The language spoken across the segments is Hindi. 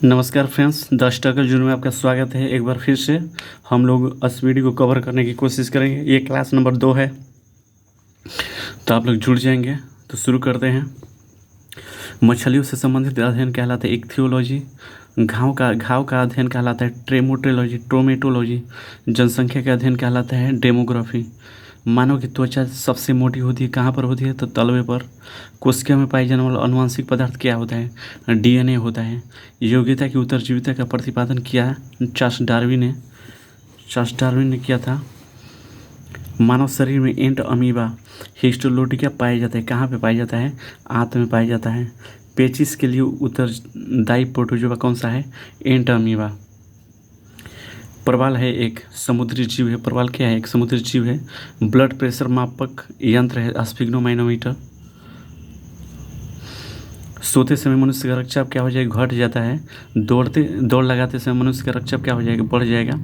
नमस्कार फ्रेंड्स, द स्ट्रगल जून में आपका स्वागत है। एक बार फिर से हम लोग इस वीडियो को कवर करने की कोशिश करेंगे। ये क्लास नंबर 2 है, तो आप लोग जुड़ जाएंगे। तो शुरू करते हैं। मछलियों से संबंधित अध्ययन कहलाता है इक्थियोलॉजी। घाव का अध्ययन कहलाता है ट्रोमेटोलॉजी। जनसंख्या का अध्ययन कहलाता है डेमोग्राफी। मानव की त्वचा सबसे मोटी होती है, कहाँ पर होती है? तो तलवे पर। कोशिका में पाए जाने वाला अनुवांशिक पदार्थ क्या होता है? डीएनए होता है। योग्यता की उत्तरजीविता का प्रतिपादन किया चार्ल्स डार्विन ने किया था। मानव शरीर में एंट अमीबा हिस्टोलोटिका पाया जाता है, कहाँ पे पाया जाता है? आंत में पाया जाता है। पेचिस के लिए उत्तरदायी प्रोटोजोआ कौन सा है? एंट अमीबा। प्रवाल है एक समुद्री जीव है। प्रवाल क्या है? एक समुद्री जीव है। ब्लड प्रेशर मापक यंत्र है स्फिग्नोमाइनोमीटर। सोते समय मनुष्य का रक्तचाप क्या हो जाएगा? घट जाता है। दौड़ लगाते समय मनुष्य का रक्तचाप क्या हो जाएगा? बढ़ जाएगा।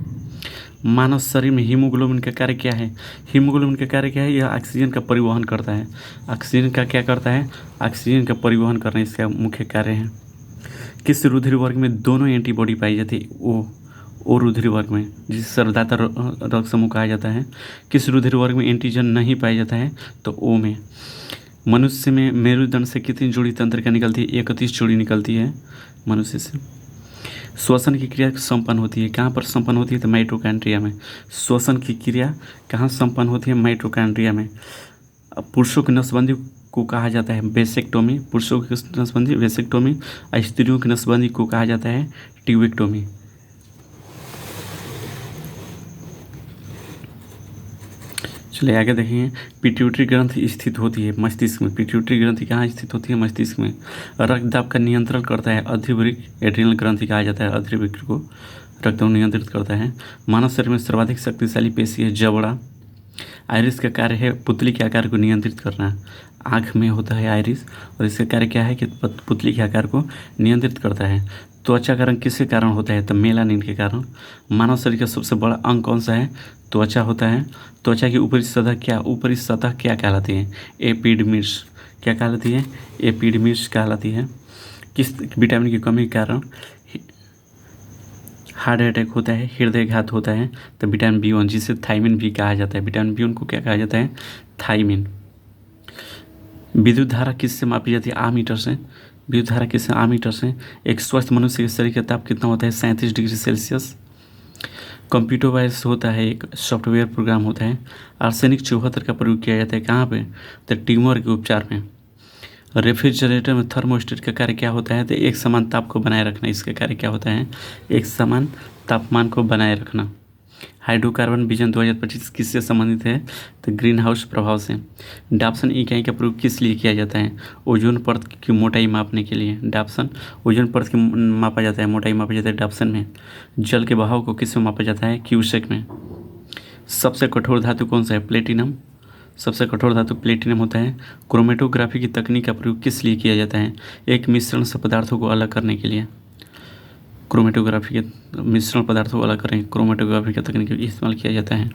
मानव शरीर में हीमोग्लोबिन का कार्य क्या है? हीमोग्लोबिन का कार्य क्या है? यह ऑक्सीजन का परिवहन करता है। ऑक्सीजन का क्या करता है? ऑक्सीजन का परिवहन करना इसका मुख्य कार्य है। किस रुधिर वर्ग में दोनों एंटीबॉडी पाई जाती है? ओ रुधिर वर्ग में, जिसे सर्वदाता रक्त समूह कहा जाता है। किस रुधिर वर्ग में एंटीजन नहीं पाया जाता है? तो ओ में। मनुष्य में मेरुदंड से कितनी जोड़ी तंत्रिका निकलती है? 31 जोड़ी निकलती है मनुष्य से। श्वसन की क्रिया संपन्न होती है, कहाँ पर संपन्न होती है? तो माइटोकॉन्ड्रिया में। श्वसन की क्रिया कहाँ संपन्न होती है? माइटोकॉन्ड्रिया में। पुरुषों की नसबंदी को कहा जाता है वेसेक्टोमी। पुरुषों की नसबंदी वेसेक्टोमी। स्त्रियों की नसबंदी को कहा जाता है ट्यूबेक्टोमी। चलिए आगे देखेंगे। पिट्यूटरी ग्रंथि स्थित होती है मस्तिष्क में। पिट्यूटरी ग्रंथि कहाँ स्थित होती है? मस्तिष्क में। रक्तदाब का नियंत्रण करता है अधिवृक्क। एड्रिनल ग्रंथि कहा जाता है अधिवृक्क को रक्तदाब नियंत्रित करता है। मानव शरीर में सर्वाधिक शक्तिशाली पेशी है जबड़ा। आइरिस का कार्य है पुतली के आकार को नियंत्रित करना। आँख में होता है आइरिस, और इसका कार्य क्या है कि पुतली के आकार को नियंत्रित करता है। त्वचा का रंग किसके कारण होता है? तो मेलानिन के कारण। मानव शरीर का सबसे बड़ा अंग कौन सा है? त्वचा होता है। त्वचा की ऊपरी सतह क्या कहलाती है? एपिडर्मिस। क्या कहलाती है? एपिडर्मिस कहलाती है। किस विटामिन की कमी के कारण हार्ट अटैक होता है, हृदयघात होता है? तो विटामिन B1, जिसे थाइमिन भी कहा जाता है। विटामिन B1 को क्या कहा जाता है? थाइमिन। विद्युत धारा किससे मापी जाती है? आमीटर से। विद्युत धारा किससे? आमीटर से। एक स्वस्थ मनुष्य के शरीर का ताप कितना होता है? 37 डिग्री सेल्सियस। कंप्यूटर वायरस होता है, एक सॉफ्टवेयर प्रोग्राम होता है। आर्सेनिक 74 का प्रयोग किया जाता है, कहाँ पे? तो ट्यूमर के उपचार में। रेफ्रिजरेटर में थर्मोस्टेट का कार्य क्या होता है? तो एक समान ताप को बनाए रखना। इसका कार्य क्या होता है? एक समान तापमान को बनाए रखना। हाइड्रोकार्बन विजन 2025 किससे संबंधित है? तो ग्रीन हाउस प्रभाव से। डाप्सन इकाई का प्रयोग किस लिए किया जाता है? ओजोन परत की मोटाई मापने के लिए। डाप्सन ओजोन परत की मापा जाता है, मोटाई मापा जाता है डाप्सन में। जल के बहाव को किसमें मापा जाता है? क्यूसेक में। सबसे कठोर धातु कौन सा है? प्लेटिनम। सबसे कठोर धातु प्लेटिनम होता है। क्रोमेटोग्राफी की तकनीक का प्रयोग किस लिए किया जाता है? एक मिश्रण से पदार्थों को अलग करने के लिए। क्रोमेटोग्राफी के मिश्रण पदार्थों को अलग करें, क्रोमेटोग्राफी का तकनीक इस्तेमाल किया जाता है।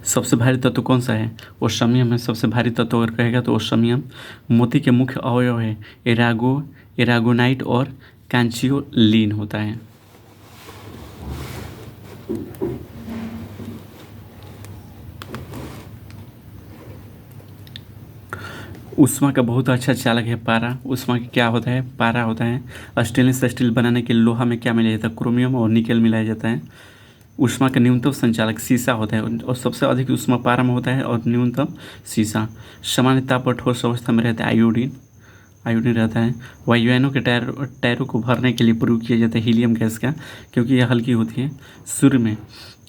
सबसे भारी तत्व कौन सा है? ओस्मियम है। सबसे भारी तत्व अगर कहेगा तो ओस्मियम। मोती के मुख्य अवयव है एरागोनाइट और कांचियोलिन होता है। उष्मा का बहुत अच्छा चालक है पारा। उष्मा की क्या होता है? पारा होता है। स्टेनलेस स्टील बनाने के लोहा में क्या मिलाया जाता है? क्रोमियम और निकेल मिलाया जाता है। उष्मा का न्यूनतम संचालक शीशा होता है, और सबसे अधिक उष्मा पारा में होता है और न्यूनतम शीशा। सामान्य ताप पर ठोस अवस्था में रहता है आयोडीन रहता है। वायुयानों के टायरों को भरने के लिए प्रयोग किया जाता है हीलियम गैस का, क्योंकि यह हल्की होती है। सूर्य में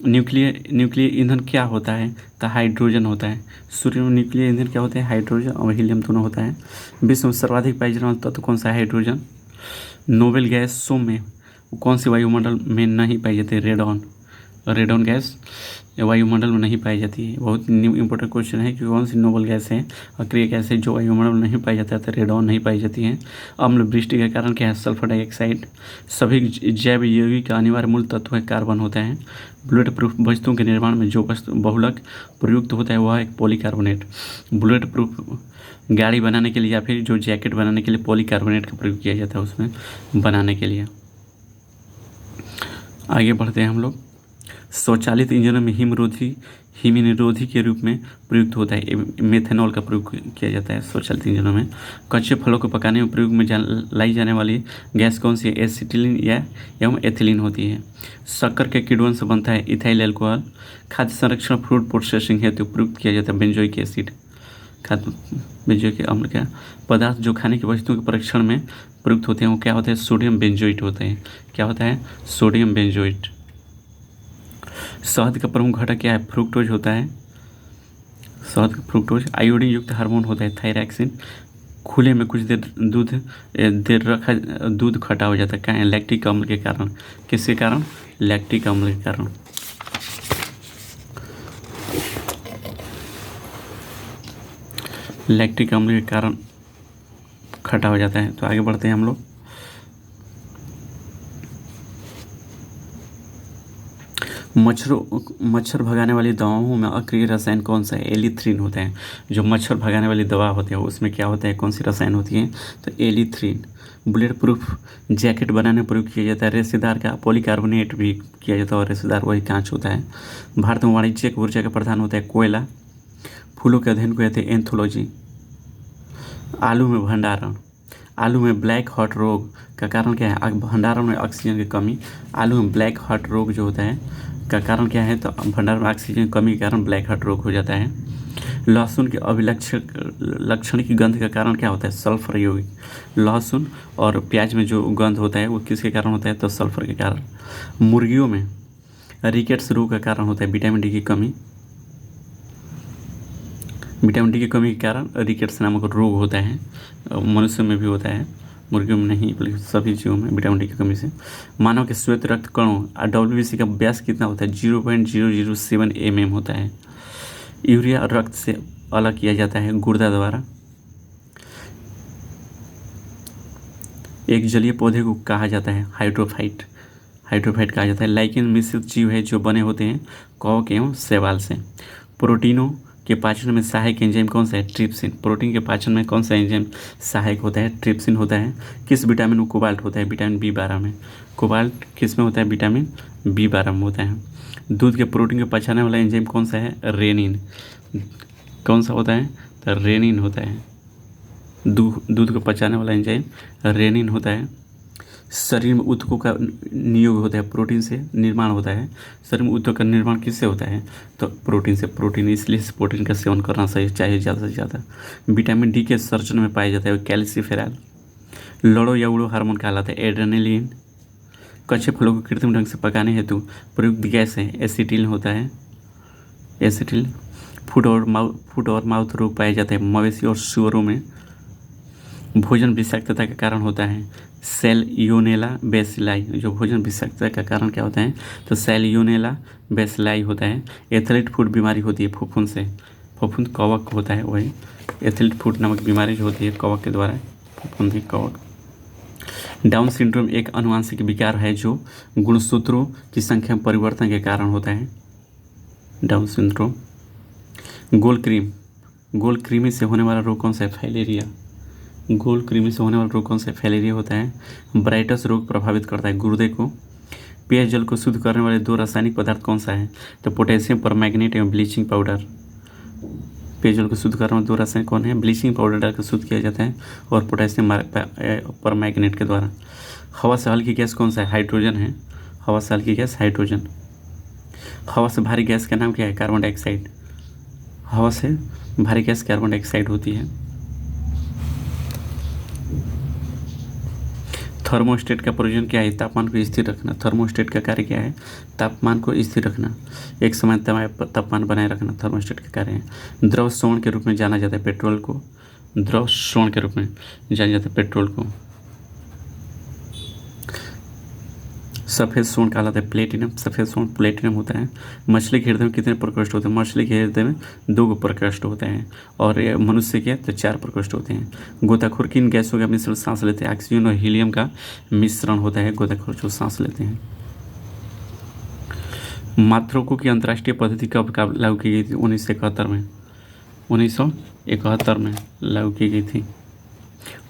न्यूक्लियर ईंधन क्या होता है? तो हाइड्रोजन होता है। सूर्य में न्यूक्लियर ईंधन क्या होता है? हाइड्रोजन और हीलियम दोनों होता है। विश्व में सर्वाधिक पाई जाने वाला तत्व कौन सा है? हाइड्रोजन। नोबेल गैस सोम में कौन सी वायुमंडल में नहीं पाई जाती है? रेडॉन गैस वायुमंडल में नहीं पाई जाती है। बहुत इंपॉर्टेंट क्वेश्चन है कि कौन सी नोबल गैस है, अक्रिय गैस है जो वायुमंडल में नहीं पाई जाता है? तो रेडॉन नहीं पाई जाती है। अम्ल वृष्टि का कारण क्या है? Sulphur dioxide. सभी जैव यौगिक का अनिवार्य मूल तत्व है कार्बन होता है। बुलेट प्रूफ वस्तुओं के निर्माण में जो वस्तु बहुलक प्रयुक्त होता है वह एक पॉलीकार्बोनेट। बुलेट प्रूफ गाड़ी बनाने के लिए या फिर जो जैकेट बनाने के लिए पॉलीकार्बोनेट का प्रयोग किया जाता है उसमें बनाने के लिए। आगे बढ़ते हैं हम लोग। स्वचालित इंजनों में हिमनिरोधी के रूप में प्रयुक्त होता है मेथेनॉल का प्रयोग किया जाता है स्वचालित इंजनों में। कच्चे फलों को पकाने में प्रयोग में लाई जाने वाली गैस कौन सी है? एसिटिलीन या एवं एथिलीन होती है। शक्कर के किण्वन से बनता है इथाइल अल्कोहल। खाद्य संरक्षण फ्रूट प्रोसेसिंग हेतु प्रयुक्त किया जाता है बेंजोइक एसिड। बेंजोइक अम्ल का पदार्थ जो खाने की वस्तुओं के परीक्षण में प्रयुक्त होते हैं वो क्या होते हैं? सोडियम बेंजोइट होते हैं। क्या होता है? Sodium benzoate. शहद का प्रमुख घटक क्या है? फ्रुक्टोज होता है। शहद का फ्रुक्टोज। आयोडीन युक्त हार्मोन होता है थायरॉक्सिन। खुले में कुछ देर रखा दूध खटा हो जाता है। क्या है? लैक्टिक अम्ल के कारण। किसके कारण? लैक्टिक अम्ल के कारण। लैक्टिक अम्ल के कारण खटा हो जाता है। तो आगे बढ़ते हैं हम लोग। मच्छर भगाने वाली दवाओं में अक्रिय रसायन कौन सा है? एलिथ्रिन होता है। जो मच्छर भगाने वाली दवा होती है उसमें क्या होता है? कौन सी रसायन होती है? तो एलिथ्रिन। बुलेट प्रूफ जैकेट बनाने में प्रयोग किया जाता है रेशेदार का पॉलीकार्बोनेट भी किया जाता है और रेशेदार वही कांच होता है। भारत में वाणिज्यिक ऊर्जा का प्रधान होता है कोयला। फूलों के अध्ययन को कहते हैं एंथोलॉजी। आलू में भंडारण। आलू में ब्लैक हार्ट रोग का कारण क्या है? भंडारण में ऑक्सीजन की कमी। आलू में ब्लैक हार्ट रोग जो होता है का कारण क्या है? तो भंडारण में ऑक्सीजन की कमी के कारण ब्लैक हार्ट रोग हो जाता है। लहसुन के लक्षण की गंध का कारण क्या होता है? सल्फर यौगिक। लहसुन और प्याज में जो गंध होता है वो किसके कारण होता है? तो सल्फर के कारण। मुर्गियों में रिकेट्स रोग का कारण होता है विटामिन डी की कमी। विटामिन डी की कमी के कारण रिकेट्स नामक रोग होता है। मनुष्य में भी होता है, मुर्गियों में नहीं बल्कि सभी जीवों में विटामिन डी की कमी से। मानव के श्वेत रक्त कणों WBC का व्यास कितना होता है? 0.007 mm होता है। यूरिया रक्त से अलग किया जाता है गुर्दा द्वारा। एक जलीय पौधे को कहा जाता है हाइड्रोफाइट। हाइड्रोफाइट कहा जाता है। लाइकेन मिश्रित जीव है जो बने होते हैं कवक एवं शैवाल से। प्रोटीनों के पाचन में सहायक एंजाइम कौन सा है? ट्रिप्सिन। प्रोटीन के पाचन में कौन सा एंजाइम सहायक होता है? ट्रिप्सिन होता है। किस विटामिन में कोबाल्ट होता है? विटामिन B12 में। कोबाल्ट किस में होता है? विटामिन B12 में होता है। दूध के प्रोटीन को पचाने वाला एंजाइम कौन सा है? रेनिन। कौन सा होता है? तो रेनिन होता है। दूध को पचाने वाला एंजाइम रेनिन होता है। शरीर में ऊतकों का नियोग होता है, प्रोटीन से निर्माण होता है। शरीर में ऊतक का निर्माण किससे होता है? तो प्रोटीन से। प्रोटीन इसलिए इस प्रोटीन का सेवन करना सही चाहिए ज़्यादा से ज़्यादा। विटामिन डी के सर्जन में पाया जाता है कैल्सीफेरॉल। लड़ो या उड़ो हार्मोन कहलाता है एड्रेनलिन। कच्चे फलों को कृत्रिम ढंग से पकाने हेतु प्रयुक्त गैस है एसिटिलीन होता है। एसिटिलीन। फुट और माउथ रोग पाया जाता है मवेशी और सूअरों में। भोजन विषाक्तता का कारण होता है सैल्मोनेला बेसिलाई। जो भोजन विषाक्तता का कारण क्या होता है? तो सैल्मोनेला बेसिलाई होता है। एथलीट फूड बीमारी होती है फफूंद से। फफूंद कवक होता है वही। एथलीट फूड नामक बीमारी जो होती है कवक के द्वारा, फफूंदी कवक। डाउन सिंड्रोम एक आनुवंशिक विकार है जो गुणसूत्रों की संख्या में परिवर्तन के कारण होता है। Down syndrome. गोल कृमि से होने वाला रोग कौन सा है? फाइलेरिया। गोल कृमि से होने वाला रोग कौन सा है? फाइलेरिया होता है। ब्राइटस रोग प्रभावित करता है गुर्दे को। पेयजल को शुद्ध करने वाले 2 रासायनिक पदार्थ कौन सा है? तो पोटेशियम परमैंगनेट एवं ब्लीचिंग पाउडर। पेयजल को शुद्ध करने वाले 2 रासायनिक कौन है? ब्लीचिंग पाउडर डालकर शुद्ध किया जाता है और पोटेशियम परमैंगनेट के द्वारा। हवा से हल्की गैस कौन सा है? हाइड्रोजन है। हवा से हल्की गैस हाइड्रोजन। हवा से भारी गैस का नाम क्या है? Carbon dioxide. हवा से भारी गैस कार्बन डाइऑक्साइड होती है। थर्मोस्टेट का प्रयोजन क्या है? तापमान को स्थिर रखना। थर्मोस्टेट का कार्य क्या है? तापमान को स्थिर रखना, एक समान तापमान बनाए रखना थर्मोस्टेट का कार्य है। द्रव स्वर्ण के रूप में जाना जाता है पेट्रोल को। द्रव स्वर्ण के रूप में जाना जाता है पेट्रोल को। सफ़ेद स्वर्ण कहलाता है प्लेटिनम। सफ़ेद स्वर्ण प्लेटिनम होता है। मछली के हृदय में कितने प्रकोष्ठ होते हैं? मछली के हृदय में 2 प्रकोष्ठ होते हैं और मनुष्य के तो 4 प्रकोष्ठ होते हैं। गोताखोर किन गैसों का मिश्रण सांस लेते हैं? ऑक्सीजन और हीलियम का मिश्रण होता है गोताखोर जो सांस लेते हैं। मात्रकों की अंतर्राष्ट्रीय पद्धति कब लागू की गई थी? 1971 में। 1971 में लागू की गई थी।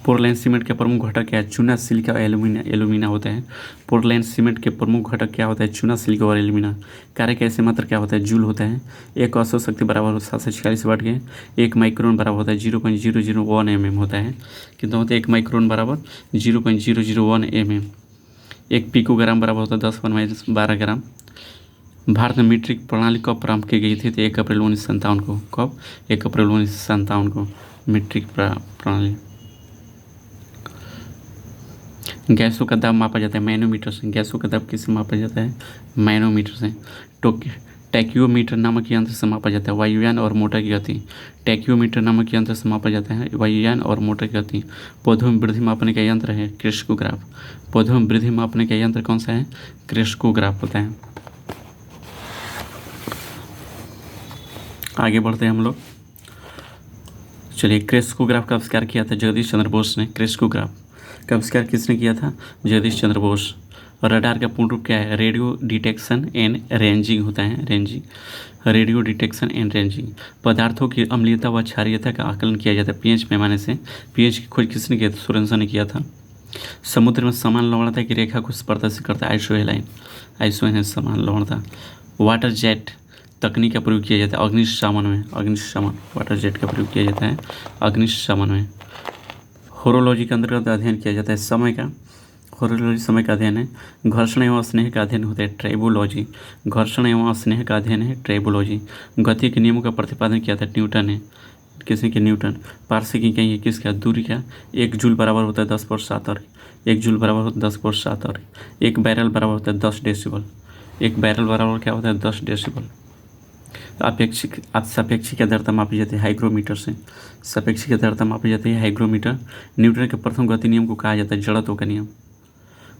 पोर्टलैंड सीमेंट के प्रमुख घटक क्या है? चूना, सिलिका और एल्यूमिना होते हैं। पोर्टलैंड सीमेंट के प्रमुख घटक क्या होता है? चूना, सिलिका और एल्यूमिना। कार्य का ऐसे मात्र क्या होता है? जूल होता है। एक औसत शक्ति बराबर 746 वाट के। एक माइक्रोन बराबर होता है 0.001 mm होता है। कितना होता है? एक माइक्रोन बराबर 0.001 mm। एक पिकोग्राम बराबर होता है 10⁻12 ग्राम। भारत में मीट्रिक प्रणाली कब प्रारंभ की गई थी? तो 1 अप्रैल 1957 को। कब? 1 अप्रैल 1957 को मीट्रिक प्रणाली। गैसों का दाब मापा जाता है मैनोमीटर से। गैसों का दाब किससे मापा जाता है? मैनोमीटर से। टैक्योमीटर नामक यंत्र से मापा जाता है वायुयान और मोटर की गति। टैक्योमीटर नामक यंत्र से मापा जाता है वायुयान और मोटर की गति। पौधों में वृद्धि मापने का यंत्र है क्रेस्कोग्राफ। पौधों में वृद्धि मापने का यंत्र कौन सा है? क्रेस्कोग्राफ होता है। आगे बढ़ते हैं हम लोग। चलिए, क्रेस्कोग्राफ का आविष्कार किया था जगदीश चंद्र बोस ने। क्रेस्कोग्राफ का आविष्कार किसने किया था? जगदीश चंद्र बोस। और रडार का पूर्ण रूप क्या है? रेडियो डिटेक्शन एंड रेंजिंग होता है। Radio detection and ranging. पदार्थों की अम्लीयता व क्षारीयता का आकलन किया जाता है पीएच पैमाने से। पीएच की खोज किसने किया था? सोरेनसन ने किया था। समुद्र में समान लवणता की रेखा को प्रदर्शित करता है आइसोहेलाइन। आइसोहेलाइन समान लवणता। वाटर जेट तकनीक का प्रयोग किया जाता है अग्निशमन में। वाटर जेट का प्रयोग किया जाता है अग्निशमन में। होरोलॉजी के अंतर्गत अध्ययन किया जाता है समय का। होरोलॉजी समय का अध्ययन है। घर्षण एवं स्नेह का अध्ययन होता है ट्राइबोलॉजी। घर्षण एवं स्नेह का अध्ययन है ट्राइबोलॉजी। गति के नियमों का प्रतिपादन किया था न्यूटन ने। किसने किया? न्यूटन। पारसे की कहीं किसका? दूरी का। 1 जूल बराबर होता है 10/7 अर्घ। 1 जूल बराबर होता है 10/7 अर्घ। 1 बैरल बराबर होता है 10 डेसिबल। 1 बैरल बराबर क्या होता है? 10 डेसिबल। सापेक्षिक आर्द्रता मापी जाती है हाइग्रोमीटर से। सापेक्षिक आर्द्रता मापी जाती है हाइग्रोमीटर। न्यूटन के प्रथम गति नियम को कहा जाता है जड़त्व का नियम।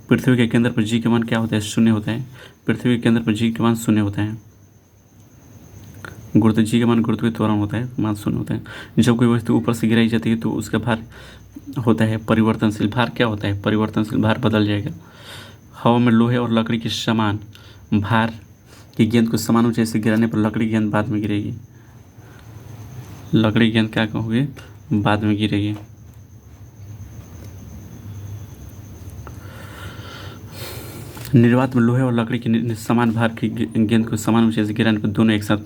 पृथ्वी के केंद्र पर जी का मान क्या होता है? 0 होता है। पृथ्वी के केंद्र पर जी का मान 0 होता है। जी का मान गुरुत्वीय त्वरण होता है, मान 0 होता है। जब कोई वस्तु ऊपर से गिराई जाती है तो उसका भार होता है परिवर्तनशील। भार क्या होता है? परिवर्तनशील। भार बदल जाएगा। हवा में लोहे और लकड़ी के समान भार की गेंद को समान ऊंचाई से गिराने पर लकड़ी की गेंद बाद में गिरेगी। लकड़ी की गेंद क्या कहोगे? बाद में गिरेगी। निर्वात में लोहे और लकड़ी की समान भार की गेंद को समान ऊंचाई से गिराने पर दोनों एक साथ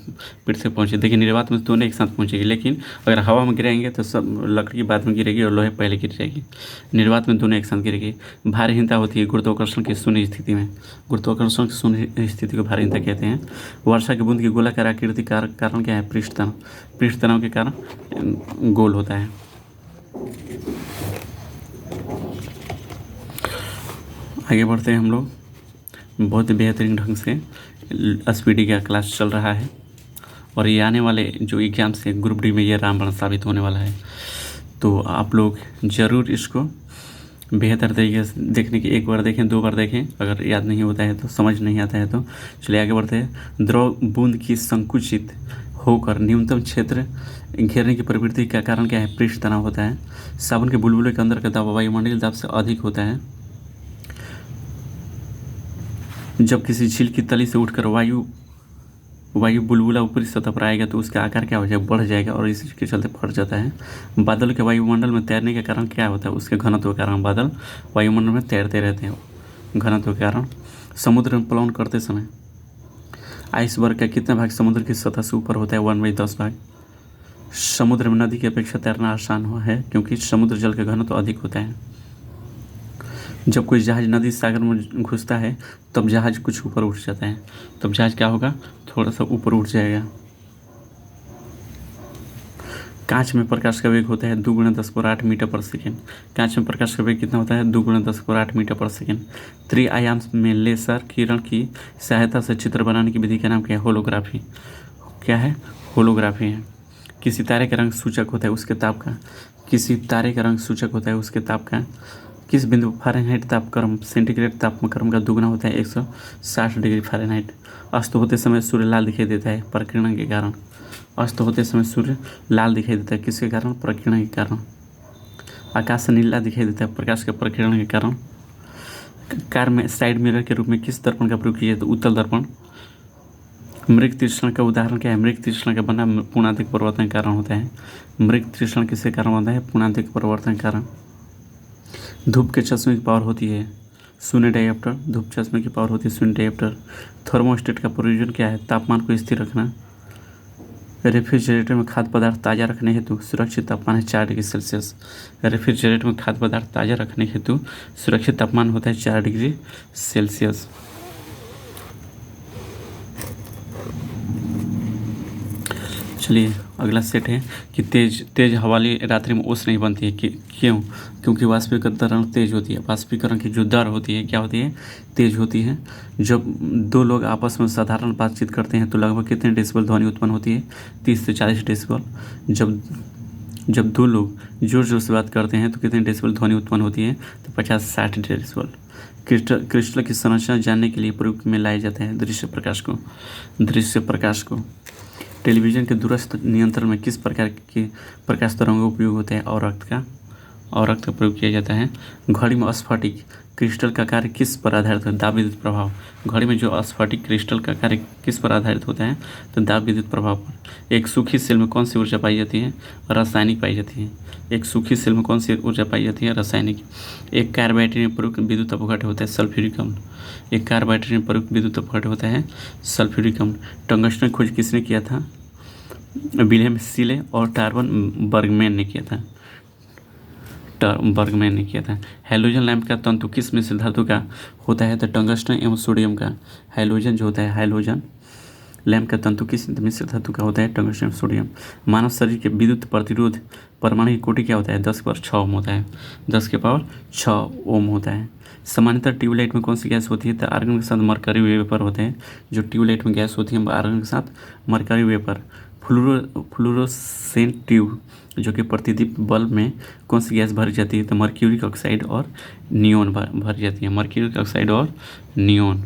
पीठ से पहुंचे। देखिए, निर्वात में दोनों एक साथ पहुंचेगी, लेकिन अगर हवा में गिराएंगे तो सब लकड़ी बाद में गिरेगी और लोहे पहले गिर जाएगी। निर्वात में दोनों एक साथ गिरेगी। भारहीनता होती है गुरुत्वाकर्षण की शून्य स्थिति में। गुरुत्वाकर्षण की शून्य स्थिति को भारहीनता कहते हैं। वर्षा की बूंद की गोलाकार आकृति का कारण क्या है? पृष्ठ तनाव। पृष्ठ तनाव के कारण गोल होता है। आगे बढ़ते हैं हम लोग। बहुत बेहतरीन ढंग से SPD का क्लास चल रहा है और ये आने वाले जो एग्ज़ाम्स है ग्रुप डी में ये रामबाण साबित होने वाला है। तो आप लोग ज़रूर इसको बेहतर तरीके से देखने की, एक बार देखें, 2 बार देखें। अगर याद नहीं होता है तो, समझ नहीं आता है तो चलिए आगे बढ़ते हैं। द्रव बूंद की संकुचित होकर न्यूनतम क्षेत्र घेरने की प्रवृत्ति का कारण क्या है? पृष्ठ तनाव होता है। साबुन के बुलबुले के अंदर का दाब वायुमंडलीय दाब से अधिक होता है। जब किसी झील की तली से उठकर वायु बुलबुला ऊपरी सतह पर आएगा तो उसका आकार क्या हो जाएगा? बढ़ जाएगा और इसके चलते फट जाता है। बादल के वायुमंडल में तैरने के कारण क्या होता है? उसके घनत्व के कारण बादल वायुमंडल में तैरते रहते हैं घनत्व के कारण। समुद्र में प्लावन करते समय आइसबर्ग का कितना भाग समुद्र की सतह से ऊपर होता है? 1/10 भाग। समुद्र में नदी की अपेक्षा तैरना आसान है क्योंकि समुद्र जल का घनत्व अधिक होता है। जब कोई जहाज नदी सागर में घुसता है तब जहाज कुछ ऊपर उठ जाता है। तब जहाज क्या होगा? थोड़ा सा ऊपर उठ जाएगा। कांच में प्रकाश का वेग होता है 2 × 10⁸ मीटर पर सेकेंड। कांच में प्रकाश का वेग कितना होता है? 2 × 10⁸ मीटर पर सेकेंड। त्रिआयाम में लेसर किरण की सहायता से चित्र बनाने की विधि का नाम क्या है? होलोग्राफी। क्या है? होलोग्राफी है। किसी तारे का रंग सूचक होता है उसके ताप का। किसी तारे का रंग सूचक होता है उसके ताप का। किस बिंदु फ़ारेनहाइट तापक्रम सेंटीग्रेड तापक्रम का दुगना होता है? 160 डिग्री फ़ारेनहाइट। अस्त होते समय सूर्य लाल दिखाई देता है प्रकीर्णन के कारण। अस्त होते समय सूर्य लाल दिखाई देता है किसके कारण? प्रकीर्णन के कारण। आकाश नीला दिखाई देता है प्रकाश के प्रकीर्णन के कारण। कार में साइड मिरर के रूप में किस दर्पण का प्रयोग किया जाता है? उत्तल दर्पण। मृग तृष्णा का उदाहरण क्या है? मृग तृष्णा का बना पूर्णाधिक परिवर्तन के कारण होता है। मृग तृष्णा किसके कारण होता है? पूर्णाधिक परिवर्तन के कारण। धूप के चश्मे की पावर होती है शून्य डायोप्टर। धूप चश्मे की पावर होती है शून्य डायोप्टर। थर्मोस्टेट का प्रयोजन क्या है? तापमान को स्थिर रखना। रेफ्रिजरेटर में खाद्य पदार्थ ताज़ा रखने हेतु सुरक्षित तापमान है 4 डिग्री सेल्सियस। रेफ्रिजरेटर में खाद्य पदार्थ ताज़ा रखने हेतु सुरक्षित तापमान होता है 4 डिग्री सेल्सियस। चलिए अगला सेट है कि तेज हवा वाली रात्रि में ओस नहीं बनती है कि क्यों? क्योंकि वाष्पीकरण दर तेज होती है। वाष्पीकरण की जो दर होती है क्या होती है? तेज होती है। जब दो लोग आपस में साधारण बातचीत करते हैं तो लगभग कितने डेसिबल ध्वनि उत्पन्न होती है? 30 से 40 डेसिबल। जब दो लोग जोर जोर से बात करते हैं तो कितने डेसिबल ध्वनि उत्पन्न होती है? तो 50 से 60 डेसिबल। क्रिस्टल की संरचना जानने के लिए प्रयोग में लाया जाता है दृश्य प्रकाश को। टेलीविज़न के दूरस्थ नियंत्रण में किस प्रकार के प्रकाश तरंगों का उपयोग होता है? अवरक्त का प्रयोग किया जाता है। घड़ी में स्फटिक क्रिस्टल का कार्य किस पर आधारित है? दाब विद्युत प्रभाव। घड़ी में जो स्फटिक क्रिस्टल का कार्य किस पर आधारित होता है? तो दाब विद्युत प्रभाव पर। एक सूखी सेल में कौन सी ऊर्जा पाई जाती है? रासायनिक पाई जाती है। एक सूखी सेल में कौन सी ऊर्जा पाई जाती है? रासायनिक। एक कार बैटरी में प्रयुक्त विद्युत अपघट्य होता है सल्फ्यूरिक अम्ल। एक कार बैटरी में प्रयुक्त विद्युत अपघट्य होता है सल्फ्यूरिक अम्ल। टंगस्टन खोज किसने किया था? विलियम सीले और टार्वन बर्गमैन ने किया था। हैलोजन लैंप का तंतु किस मिश्र धातु का होता है? तो टंगस्टन एवं सोडियम का। हैलोजन जो होता है हैलोजन लैंप का तंतु किस मिश्र धातु का होता है? टंगस्टन एवं सोडियम। मानव शरीर के विद्युत प्रतिरोध परमाणु की कोटि क्या होता है? 10 की पावर 6 ओम होता है। 10 की पावर 6 ओम होता है। सामान्यतः ट्यूबलाइट में कौन सी गैस होती है? तो आर्गन के साथ मरकरी वेपर होते हैं। जो ट्यूबलाइट में गैस होती है आर्गन के साथ मरकरी वेपर। फ्लोरोसेंट ट्यूब जो कि प्रतिदीप बल्ब में कौन सी गैस भरी जाती है? तो मर्क्यूरिक ऑक्साइड और नियोन भरी जाती है। मर्क्यूरिक ऑक्साइड और नियोन।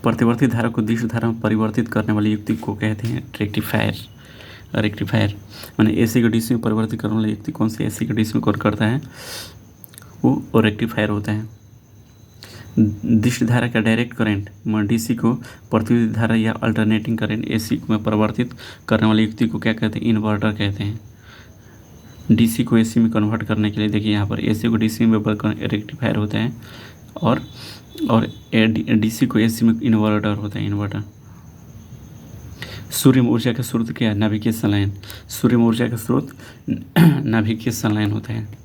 प्रतिवर्ती धारा को दिश धारा में परिवर्तित करने वाली युक्ति को कहते हैं रेक्टिफायर। माने एसी को डीसी में परिवर्तित करने वाली युक्ति कौन सी एसी को डीसी में करता है? वो रेक्टिफायर होता है। दिश धारा का डायरेक्ट करंट डीसी को प्रतिरोधी धारा या अल्टरनेटिंग करंट एसी में परिवर्तित करने वाली युक्ति को क्या कहते हैं? इन्वर्टर कहते हैं। डीसी को एसी में कन्वर्ट करने के लिए देखिए यहाँ पर एसी को डीसी में रेक्टिफायर होता है और डीसी को एसी में इन्वर्टर होता है इन्वर्टर। सूर्य में ऊर्जा का स्रोत क्या है? नाभिकीय संलयन। सूर्य में ऊर्जा का स्रोत नाभिकीय संलयन होता है।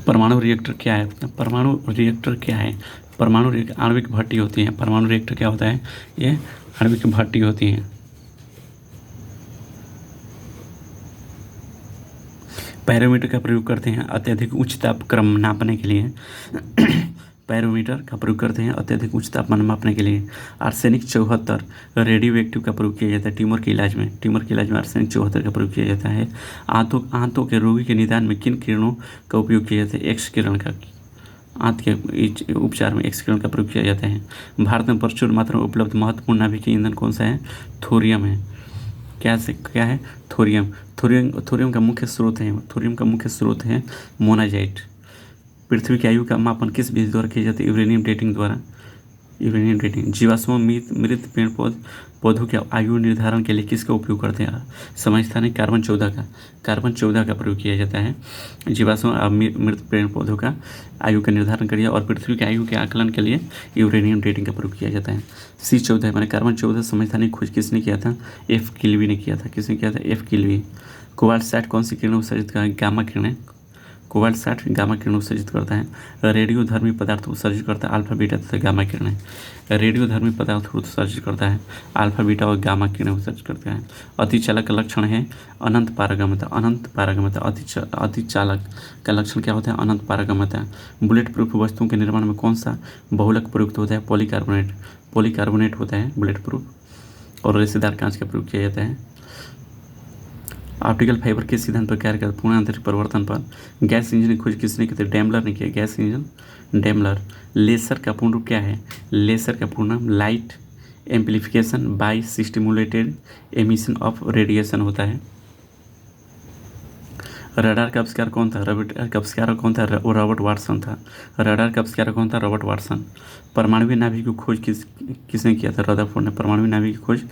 परमाणु रिएक्टर क्या है? परमाणु रिएक्टर क्या है? परमाणु आणविक भट्टी होती है। परमाणु रिएक्टर क्या होता है? ये आणविक भट्टी होती है। पैरोमीटर का प्रयोग करते हैं अत्यधिक उच्च तापक्रम नापने के लिए। पैरोमीटर का प्रयोग करते हैं अत्यधिक उच्च तापमान मापने के लिए। आर्सेनिक 74 रेडियो एक्टिव का प्रयोग किया जाता है ट्यूमर के इलाज में आर्सेनिक 74 का प्रयोग किया जाता है। आंतों के रोगी के निदान में किन किरणों का उपयोग किया जाता है? एक्स किरण का। आंत के उपचार में एक्स किरण का प्रयोग किया जाता है। भारत में प्रचुर मात्रा में उपलब्ध महत्वपूर्ण नाभिकीय ईंधन कौन सा है? थोरियम है। क्या है? थोरियम का मुख्य स्रोत है मोनाजाइट। पृथ्वी की आयु का मापन किस विधि द्वारा किया जाता है? यूरेनियम डेटिंग द्वारा। जीवाश्मों मृत पेड़ पौधों के आयु निर्धारण के लिए किसका उपयोग करते हैं? समस्थानिक कार्बन 14 का प्रयोग किया जाता है। जीवाश्मों मृत पेड़ पौधों का आयु का निर्धारण करिए और पृथ्वी की आयु के आकलन के लिए यूरेनियम डेटिंग का प्रयोग किया जाता है। C14 माने कार्बन 14 समस्थानिक खोज किसने किया था? F किल्वी ने किया था। किसने किया था? F किल्वी। कोबाल्ट 60 कौन सी किरण उत्सर्जित करता है? गामा किरणें। कोबाल्ट 60 गामा किरण उत्सर्जित करता है। रेडियोधर्मी पदार्थ उत्सर्जित करता है अल्फा बीटा तथा गामा किरणें। रेडियोधर्मी पदार्थ उत्सर्जित करता है अल्फा बीटा और गामा किरणें उत्सर्जित करते हैं। अतिचालक का लक्षण है अनंत पारगम्यता। अतिचालक का लक्षण क्या होता है? अनंत पारगम्यता। बुलेट प्रूफ वस्तुओं के निर्माण में कौन सा बहुलक प्रयुक्त होता है? पॉलीकार्बोनेट होता है बुलेट प्रूफ। और रेशेदार कांच का प्रयोग किया जाता है। ऑप्टिकल फाइबर के सिद्धांत पर कार्य करता है? पूर्णांतरिक परिवर्तन पर। गैस इंजन की खोज किसने की थी? डैमलर ने किया। Gas engine Daimler. लेसर का पूर्ण रूप क्या है? लेसर का पूर्ण नाम light amplification by stimulated emission of radiation होता है। रडार का आविष्कार कौन था? रडार का आविष्कार कौन था? वो रॉबर्ट वाटसन था। रडार का आविष्कार कौन था? Robert Watson. परमाणु नाभिक की खोज किसने किया था? रदरफोर्ड ने। परमाणु नाभिक की खोज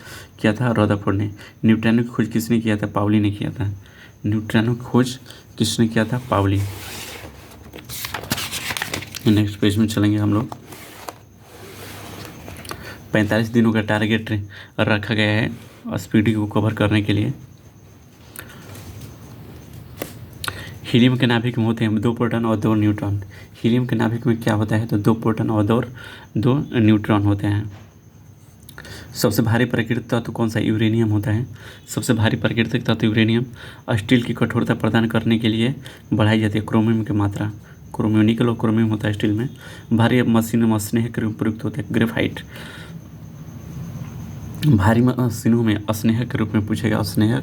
किया था रदरफोर्ड ने। न्यूट्रॉनों की खोज किसने किया था? पाउली ने किया था। न्यूट्रॉनों की खोज किसने किया था? पाउली। नेक्स्ट पेज में चलेंगे हम लोग। 45 दिनों का टारगेट रखा गया है स्पीडी को कवर करने के लिए। हीलियम के नाभिक में होते हैं 2 प्रोटॉन और 2 न्यूट्रॉन। हीलियम के नाभिक में क्या होता है? तो 2 प्रोटॉन और 2 न्यूट्रॉन होते हैं। सबसे भारी प्राकृतिक तत्व कौन सा? यूरेनियम होता है। सबसे भारी प्राकृतिक तत्व यूरेनियम। स्टील की कठोरता प्रदान करने के लिए बढ़ाई जाती है क्रोमियम की मात्रा। क्रोमियम, निकल और क्रोमियम होता है स्टील में। भारी मशीनों में स्नेह के रूप में प्रयुक्त होते हैं ग्रेफाइट। भारी मशीनों में स्नेह के रूप में पूछेगा, स्नेह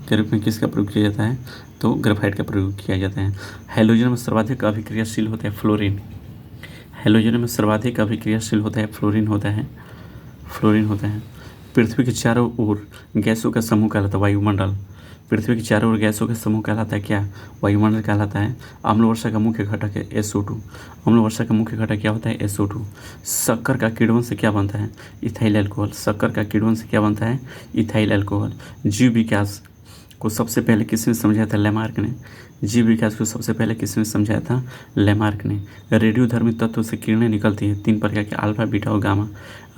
के रूप में किसका प्रयोग किया जाता है? तो ग्रेफाइट का प्रयोग किया जाता है। हैलोजन में सर्वाधिक अभिक्रियाशील होता है फ्लोरीन। हैलोजन में सर्वाधिक अभिक्रियाशील होता है फ्लोरीन होता है। फ्लोरीन होता है। पृथ्वी के चारों ओर गैसों का समूह कहलाता है वायुमंडल। पृथ्वी के चारों ओर गैसों का समूह कहलाता है क्या? वायुमंडल कहलाता है। अम्ल वर्षा का मुख्य घटक है SO2। अम्ल वर्षा का मुख्य घटक क्या होता है? SO2। शक्कर का किण्वन से क्या बनता है? Ethyl alcohol. शक्कर का किण्वन से क्या बनता है? Ethyl alcohol. जीव विकास को सबसे पहले किसने समझाया था? लेमार्क ने। जीव विकास को सबसे पहले किसने समझाया था? लेमार्क ने। रेडियोधर्मी तत्वों से किरणें निकलती हैं 3 प्रकार के, अल्फा, बीटा और गामा।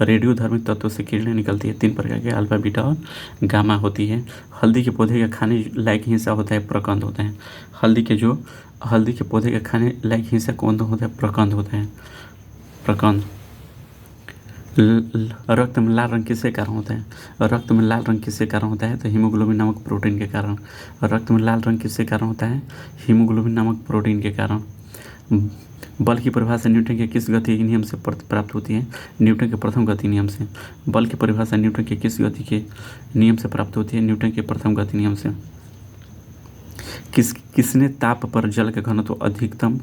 रेडियोधर्मी तत्वों से किरणें निकलती है 3 प्रकार के, अल्फा, बीटा और गामा होती है। हल्दी के पौधे का खाने लायक हिस्सा होता है प्रकंद होता है। हल्दी के पौधे का खाने लायक हिस्सा कौन होता है? प्रकंद होता है। प्रकंद। रक्त में लाल रंग किसके कारण होता है? रक्त में लाल रंग किसके कारण होता है? तो हीमोग्लोबिन नामक प्रोटीन के कारण। रक्त में लाल रंग किसके कारण होता है? हीमोग्लोबिन नामक प्रोटीन के कारण। बल की परिभाषा न्यूटन के किस गति नियम से प्राप्त होती है? न्यूटन के प्रथम गति नियम से। बल की परिभाषा न्यूटन के किस गति के नियम से प्राप्त होती है? न्यूटन के प्रथम गति नियम से। किसने ताप पर जल का घनत्व अधिकतम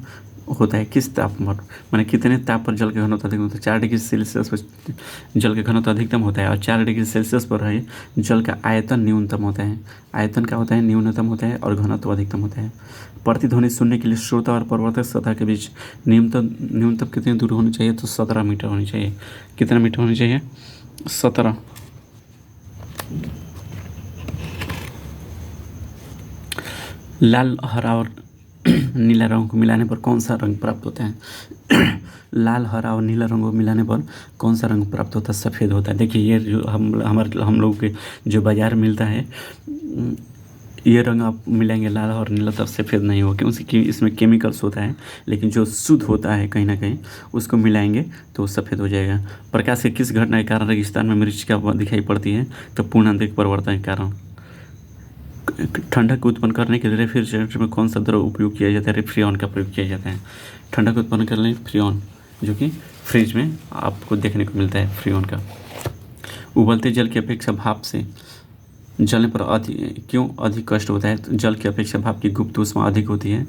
होता है? किस ताप पर, माने कितने ताप पर जल का घनत्व अधिकतम होता है? 4 डिग्री सेल्सियस पर जल का घनत्व अधिकतम होता है और 4 डिग्री सेल्सियस पर है जल का आयतन न्यूनतम होता है। आयतन का होता है? न्यूनतम होता है और घनत्व अधिकतम होता है। प्रतिध्वनि सुनने के लिए श्रोता और प्रवर्तक सतह के बीच न्यूनतम कितनी दूर होनी चाहिए? तो 17 मीटर होनी चाहिए। कितना मीटर होनी चाहिए? 17। लाल, हरा और नीला रंग को मिलाने पर कौन सा रंग प्राप्त होता है? लाल, हरा और नीला रंग को मिलाने पर कौन सा रंग प्राप्त होता है? सफ़ेद होता है। देखिए ये जो हम लोग के जो बाज़ार मिलता है ये रंग आप मिलाएंगे लाल और नीला तब सफ़ेद नहीं होगा, क्योंकि इसमें केमिकल्स होता है। लेकिन जो शुद्ध होता है कहीं ना कहीं उसको मिलाएंगे तो सफ़ेद हो जाएगा। प्रकाश के किस घटना के कारण रेगिस्तान में मरीचिका दिखाई पड़ती है? तो पूर्णांतरिक परिवर्तन के कारण। ठंडक उत्पन्न करने के लिए रेफ्रिजरेटर में कौन सा द्रव उपयोग किया जाता है? फ्रियोन का प्रयोग किया जाता है। ठंडक उत्पन्न करने के लिए फ्रियोन, जो कि फ्रिज में आपको देखने को मिलता है फ्रियोन का। उबलते जल की अपेक्षा भाप से जलने पर क्यों अधिक कष्ट होता है? तो जल की अपेक्षा भाप की गुप्त ऊष्मा अधिक होती है।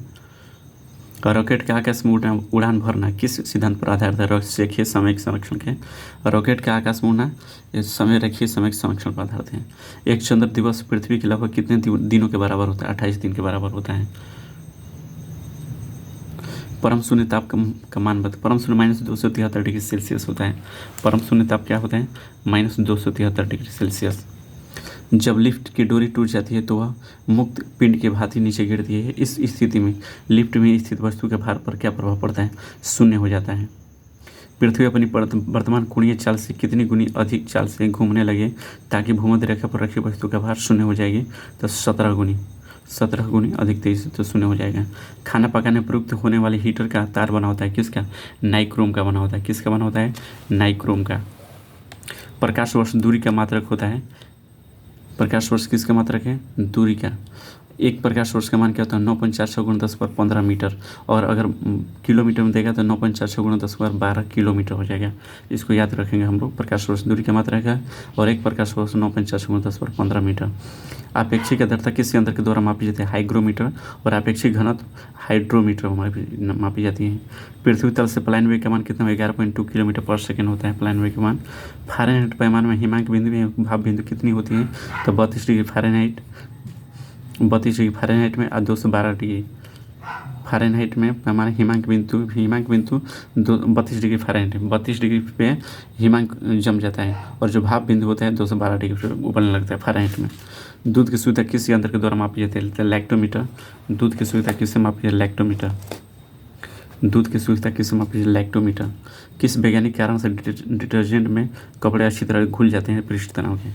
रॉकेट के आकाश में उड़ान भरना किस सिद्धांत पर आधारित है? रेखीय समय संरक्षण के। रॉकेट के आकाश में उड़ना रेखीय समय संरक्षण पर आधारित है। एक चंद्र दिवस पृथ्वी के लगभग कितने दिनों के बराबर होता है? 28 दिन के बराबर होता है। परम शून्य ताप का मान बता। परम शून्य -273 डिग्री सेल्सियस होता है। परम शून्य ताप क्या होता है? -273 डिग्री सेल्सियस। जब लिफ्ट की डोरी टूट जाती है तो वह मुक्त पिंड के भांति नीचे गिरती है। इस स्थिति में लिफ्ट में स्थित वस्तु के भार पर क्या प्रभाव पड़ता है? शून्य हो जाता है। पृथ्वी अपनी वर्तमान कोणीय चाल से कितनी गुनी अधिक चाल से घूमने लगे ताकि भूमध्य रेखा पर रखी वस्तु का भार शून्य हो जाएगी? तो 17 गुनी अधिक तेजी तो शून्य हो जाएगा। खाना पकाने प्रयुक्त होने वाले हीटर का तार बना होता है किसका? नाइक्रोम का बना होता है। किसका बना होता है? नाइक्रोम का। प्रकाश वर्ष दूरी का मात्रक होता है। प्रकाश वर्ष किसका मात्रक है? दूरी का। एक प्रकाश वर्ष का मान क्या होता है? 9.46 × 10⁻15 मीटर। और अगर किलोमीटर में देगा तो 9.46 × 10⁻12 किलोमीटर हो जाएगा। इसको याद रखेंगे हम लोग। प्रकाश वर्ष दूरी का मात्रक है और एक प्रकाश वर्ष 9.46 × 10⁻15 मीटर। आपेक्षिक आर्द्रता किस यंत्र के द्वारा मापी जाती है? हाइग्रोमीटर। और आपेक्षिक घनत्व हाइड्रोमीटर मापी जाती है। पृथ्वी तल से प्लान वेग का मान कितना? 11.2 किलोमीटर पर सेकेंड होता है प्लान वेग का मान। फ़ारेनहाइट पैमाने में हिमांक बिंदु में भाप बिंदु कितनी होती है? तो 32 डिग्री फ़ारेनहाइट। 32 डिग्री फ़ारेनहाइट में और 212 डिग्री फ़ारेनहाइट में पैमाना हिमांक बिंदु 32 डिग्री फ़ारेनहाइट 32 डिग्री पे हिमांक जम जाता है और जो भाप बिंदु होता है 212 डिग्री पे उबलने लगता है फ़ारेनहाइट में। दूध की शुद्धता किस यंत्र के द्वारा मापी जाती है? लैक्टोमीटर। दूध की शुद्धता किससे मापी जाती है? लैक्टोमीटर। दूध की शुद्धता किससे मापी जाती है? लैक्टोमीटर। किस वैज्ञानिक कारण से डिटर्जेंट में कपड़े अच्छी तरह घुल जाते हैं पृष्ठ तनाव के?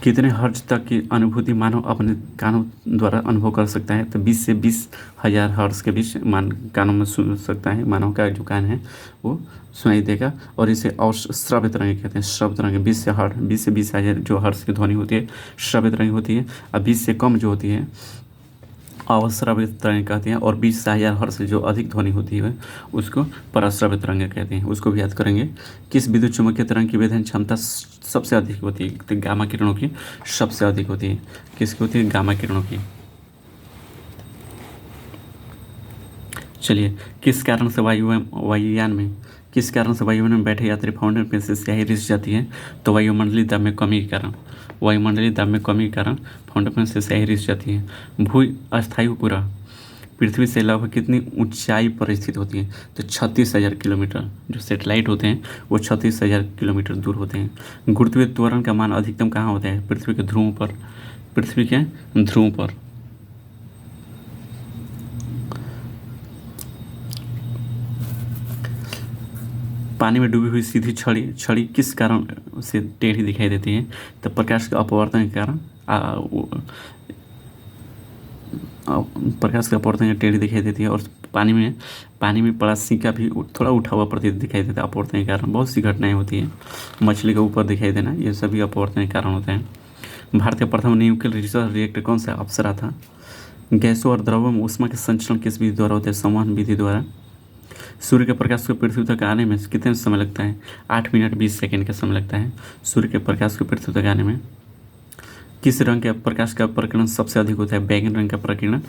कितने हर्ट्ज तक की अनुभूति मानव अपने कानों द्वारा अनुभव कर सकता है? तो 20 से 20,000 हर्ट्ज के बीच कानों में सुन सकता है। मानव का जो कान है वो सुनाई देगा और इसे और श्रव्य तरंगे कहते हैं। श्रव्य तरंगे 20 से 20,000 जो हर्ट्ज की ध्वनि होती है श्रव्य तरंगे होती है, और 20 से कम जो होती है अवश्रव्य तरंगे कहते हैं, और 20,000 हर्ट्ज से जो अधिक ध्वनि होती है उसको पराश्रव्य तरंगे कहते हैं। उसको भी याद करेंगे। किस विद्युत चुम्बकीय तरंग की वेधन क्षमता सबसे अधिक होती है? तो गामा किरणों की सबसे अधिक होती है। किसकी होती है? गामा किरणों की। चलिए, किस कारण से वायुयान में बैठे यात्री फाउंटेन पेन से स्याही रिस जाती है? तो वायुमंडलीय दाब में कमी के कारण फाउंटेन पेन से स्याही रिस जाती है। भू अस्थायी उपग्रह पृथ्वी से लगभग कितनी ऊंचाई पर स्थित होती है? तो 36,000 किलोमीटर। जो सैटेलाइट होते हैं वो 36,000 किलोमीटर दूर होते हैं। गुरुत्वीय त्वरण का मान अधिकतम कहाँ होता है? पृथ्वी के ध्रुवों पर। पानी में डूबी हुई सीधी छड़ी किस कारण से टेढ़ी दिखाई देती है? तो प्रकाश के अपवर्तन के कारण टेढ़ी दिखाई देती है। और पानी में पड़ा सिक्का भी थोड़ा उठा हुआ प्रतीत दिखाई देता है अपवर्तन के कारण। बहुत सी घटनाएं होती हैं। मछली के ऊपर दिखाई देना, ये सभी अपवर्तन के कारण होते हैं। भारत का प्रथम न्यूक्लियर रिएक्टर कौन सा? अप्सरा था। गैसों और द्रवों में ऊष्मा के संचलन किस विधि द्वारा होते हैं? संवहन विधि द्वारा। सूर्य के प्रकाश को पृथ्वी तक आने में कितने समय लगता है? 8 मिनट 20 सेकेंड का समय लगता है सूर्य के प्रकाश को पृथ्वी तक आने में। किस रंग के प्रकाश का प्रकीर्णन सबसे अधिक होता है? बैंगनी रंग का प्रकीर्णन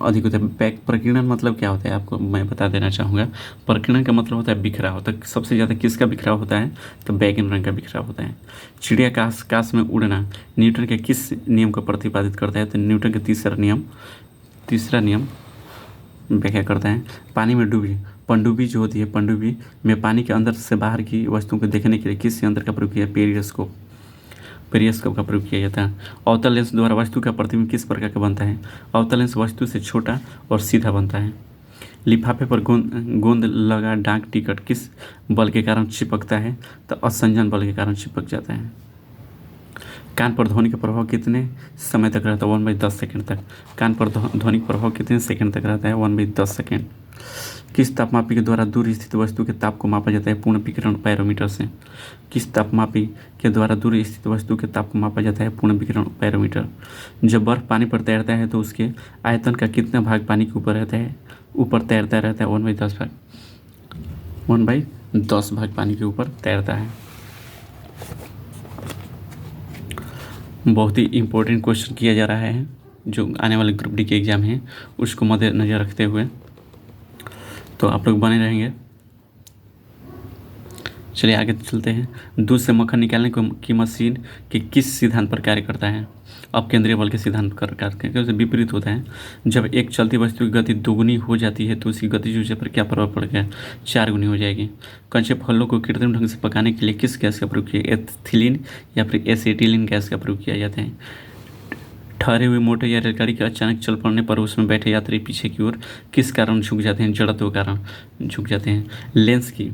अधिक होता है। प्रकीर्णन मतलब क्या होता है आपको मैं बता देना चाहूँगा। प्रकीर्णन का मतलब होता है बिखराव। तो सबसे ज़्यादा किसका बिखराव होता है? तो बैंगनी रंग का बिखराव होता है। चिड़िया का आकाश में उड़ना न्यूटन के किस नियम को प्रतिपादित करता है? तो न्यूटन के तीसरा नियम व्याख्या करता है। पानी में डूबी पनडुब्बी जो होती है, पनडुब्बी में पानी के अंदर से बाहर की वस्तुओं को देखने के लिए किस यंत्र का प्रयोग किया? पेरिस्कोप का प्रयोग किया जाता है। अवतल लेंस द्वारा वस्तु का प्रतिबिंब किस प्रकार का बनता है? अवतल लेंस वस्तु से छोटा और सीधा बनता है। लिफाफे पर गोंद लगा डाक टिकट किस बल के कारण चिपकता है? तो असंजन बल के कारण चिपक जाता है। कान पर ध्वनि का प्रभाव कितने समय तक रहता है? 1/10 सेकेंड तक। कान पर ध्वनि का प्रभाव कितने सेकेंड तक रहता है? 1/10 सेकेंड। किस तापमापी के द्वारा दूर स्थित वस्तु के ताप को मापा जाता है? पूर्ण विकिरण पैरोमीटर से। किस तापमापी के द्वारा दूर स्थित वस्तु के ताप को मापा जाता है? पूर्ण विकिरण पैरोमीटर। जब बर्फ पानी पर तैरता है तो उसके आयतन का कितना भाग पानी के ऊपर रहता है? ऊपर तैरता रहता है 1/10 भाग। 1/10 भाग पानी के ऊपर तैरता है। बहुत ही इम्पोर्टेंट क्वेश्चन किया जा रहा है जो आने वाले ग्रुप डी के एग्ज़ाम हैं उसको मद्देनज़र रखते हुए, तो आप लोग बने रहेंगे। चलिए आगे चलते हैं। दूध से मक्खन निकालने की मशीन के किस सिद्धांत पर कार्य करता है? अपकेंद्रीय बल के सिद्धांत पर कार्य करता है। उससे विपरीत होता है। जब एक चलती वस्तु की गति दोगुनी हो जाती है तो उसकी गतिज ऊर्जा पर क्या प्रभाव पड़ेगा? 4 गुनी हो जाएगी। कच्चे फलों को कृत्रिम ढंग से पकाने के लिए किस गैस का प्रयोग किया? एथिलीन या फिर एसिटिलीन गैस का प्रयोग किया जाता है। ठहरे हुए मोटर या रेलगाड़ी के अचानक चल पड़ने पर उसमें बैठे यात्री पीछे की ओर किस कारण झुक जाते हैं? जड़त्व के कारण झुक जाते हैं। लेंस की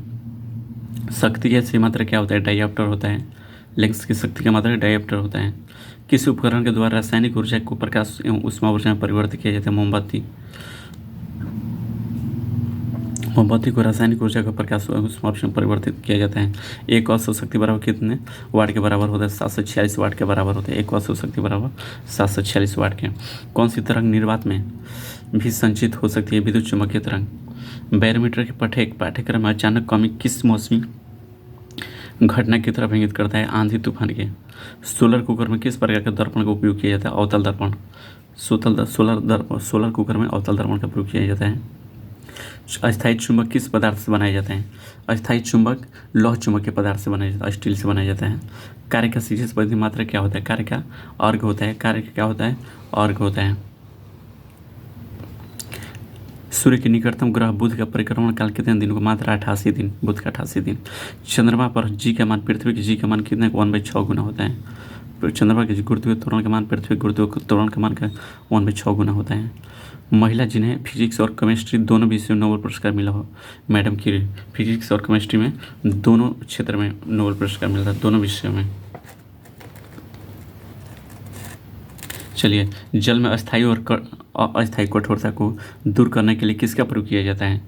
शक्ति की मात्रा क्या होता है? डायोप्टर होता है। लेंस की शक्ति का मात्रा डायोप्टर होता है। किस उपकरण के द्वारा रासायनिक ऊर्जा को प्रकाश एवं ऊष्मा ऊर्जा में परिवर्तित किया जाता है? मोमबत्ती को रासायनिक ऊर्जा का प्रकाश ऊष्मा ऊर्जा में परिवर्तित किया जाता है। एक औसत शक्ति बराबर कितने वाट के बराबर होता है? 746 वाट के बराबर होता है। एक औसत शक्ति बराबर 746 वाट के। कौन सी तरंग निर्वात में भी संचित हो सकती है? विद्युत चुम्बकीय तरंग। बैरोमीटर के पाठ्यक्रम में अचानक कमी किस मौसमी घटना की तरफ इंगित करता है? आंधी तूफान के। सोलर कुकर में किस प्रकार के दर्पण का उपयोग किया जाता है? अवतल दर्पण। सोलर कुकर में अवतल दर्पण का प्रयोग किया जाता है। अस्थायी चुंबक किस पदार्थ से बनाए जाते हैं? अस्थायी चुंबक लौह चुंबक के पदार्थ से बनाया जाता है, स्टील से बनाया जाता है। कार्य का सीधे संबंधी मात्रक क्या होता है? कार्य का अर्घ होता है। कार्य का क्या होता है? अर्घ होता है। सूर्य के निकटतम ग्रह बुध का परिक्रमण काल कितने दिन को? मात्र 88 दिन। बुध का 88 दिन। चंद्रमा पर जी का मान पृथ्वी के जी का मान कितने को? 1/6 गुना होता है। चंद्रमा के गुरुत्वीय त्वरण का मान पृथ्वी गुरुत्वीय त्वरण का मान का 1/6 गुना होता है। महिला जिन्हें फिजिक्स और केमिस्ट्री दोनों विषयों में नोबेल पुरस्कार मिला हो? Madam Curie. फिजिक्स और केमिस्ट्री में दोनों क्षेत्र में नोबेल पुरस्कार मिला था, दोनों विषयों में। चलिए, जल में अस्थायी और अस्थायी कठोरता को दूर करने के लिए किसका प्रयोग किया जाता है?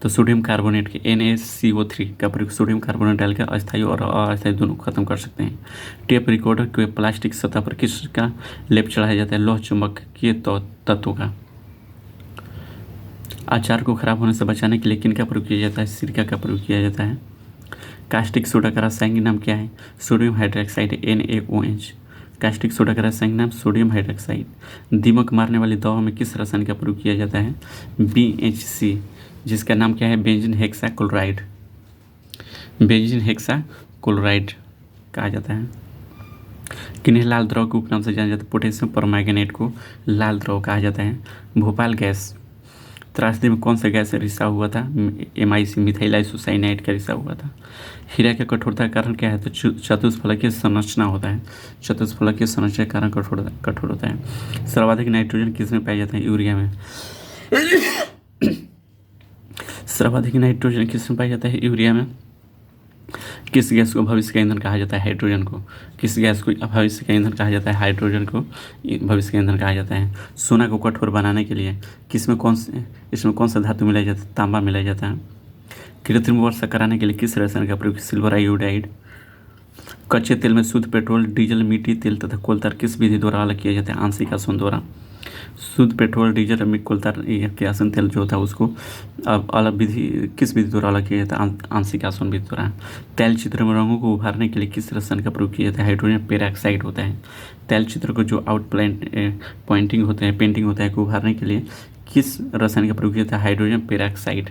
तो सोडियम कार्बोनेट के NaCO3 का प्रयोग सोडियम कार्बोनेट डालकर अस्थायी और अस्थायी दोनों खत्म कर सकते हैं। टेप रिकॉर्डर के प्लास्टिक सतह पर किसका लेप चढ़ाया जाता है? लौह चुंबक के तत्वों का। अचार को खराब होने से बचाने के लिए किनका प्रयोग किया जाता है? सिरका का प्रयोग किया जाता है। कास्टिक सोडा का रासायनिक नाम क्या है? Sodium hydroxide NaOH। Caustic soda का रासायनिक नाम सोडियम हाइड्रोक्साइड। दीमक मारने वाली दवा में किस रसायन का प्रयोग किया जाता है? BHC, जिसका नाम क्या है? Benzene hexachloride. बेंजीन हेक्साक्लोराइड कहा जाता है। किन्हें लाल द्रव के उपनाम से जाना जाता है? पोटेशियम परमैंगनेट को लाल द्रव कहा जाता है। भोपाल गैस त्रासदी में कौन सा गैस रिसा हुआ था? MIC मिथाइल आइसोसाइनाइड का रिसा हुआ था। हीरा के कठोरता का कारण क्या है? तो चतुष्फलकीय संरचना होता है। चतुष्फलकीय संरचना के कारण कठोर होता है। सर्वाधिक नाइट्रोजन किस में पाया जाता है? यूरिया में। सर्वाधिक नाइट्रोजन किस में पाया जाता है? यूरिया में। किस गैस को भविष्य का ईंधन कहा जाता है? हाइड्रोजन को। किस गैस को भविष्य का ईंधन कहा जाता है? हाइड्रोजन को भविष्य का ईंधन कहा जाता है। सोना को कठोर बनाने के लिए इसमें कौन सा धातु मिलाया जाता है? तांबा मिलाया जाता है। कृत्रिम वर्षा कराने के लिए किस रसायन का प्रयोग? Silver iodide. कच्चे तेल में शुद्ध पेट्रोल, डीजल, मिट्टी तेल तथा कोलतार किस विधि द्वारा अलग किया जाता है? आंशिक आसवन द्वारा। शुद्ध पेट्रोल, डीजल, कोलतार केरोसिन तेल जो होता है उसको अब अलग विधि किस विधि द्वारा अलग किया जाता है? आंशिक आसवन विधि द्वारा। तैल चित्र में रंगों को उभारने के लिए किस रसायन का प्रयोग किया जाता है? हाइड्रोजन पेरोक्साइड होता है। तैल चित्र को जो पेंटिंग होता है को उभारने के लिए किस रसायन का प्रयोग किया जाता है? Hydrogen peroxide.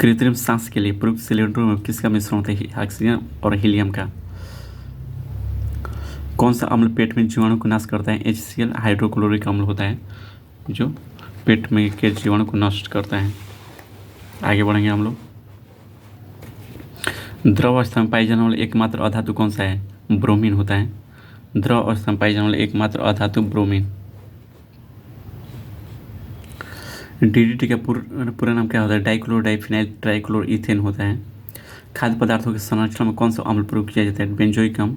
कृत्रिम सांस के लिए प्रयुक्त सिलेंडरों में किसका मिश्रण होता है? ऑक्सीजन और हीलियम का। कौन सा अम्ल पेट में जीवाणु को नाश करता है? HCl हाइड्रोक्लोरिक अम्ल होता है जो पेट में के जीवाणु को नष्ट करता है। आगे बढ़ेंगे हम लोग। द्रव अवस्था में पाई जाने वाला एकमात्र अधातु कौन सा है? ब्रोमीन होता है। द्रव अवस्था में पाई जाने वाला एकमात्र अधातु ब्रोमीन। DDT का पूरा नाम क्या होता है? डाइक्लोर डाइफिनाइल ट्राइक्लोर इथेन होता है। खाद्य पदार्थों के संरक्षण में कौन सा अम्ल प्रयोग किया जाता है? बेंजोइक अम्ल।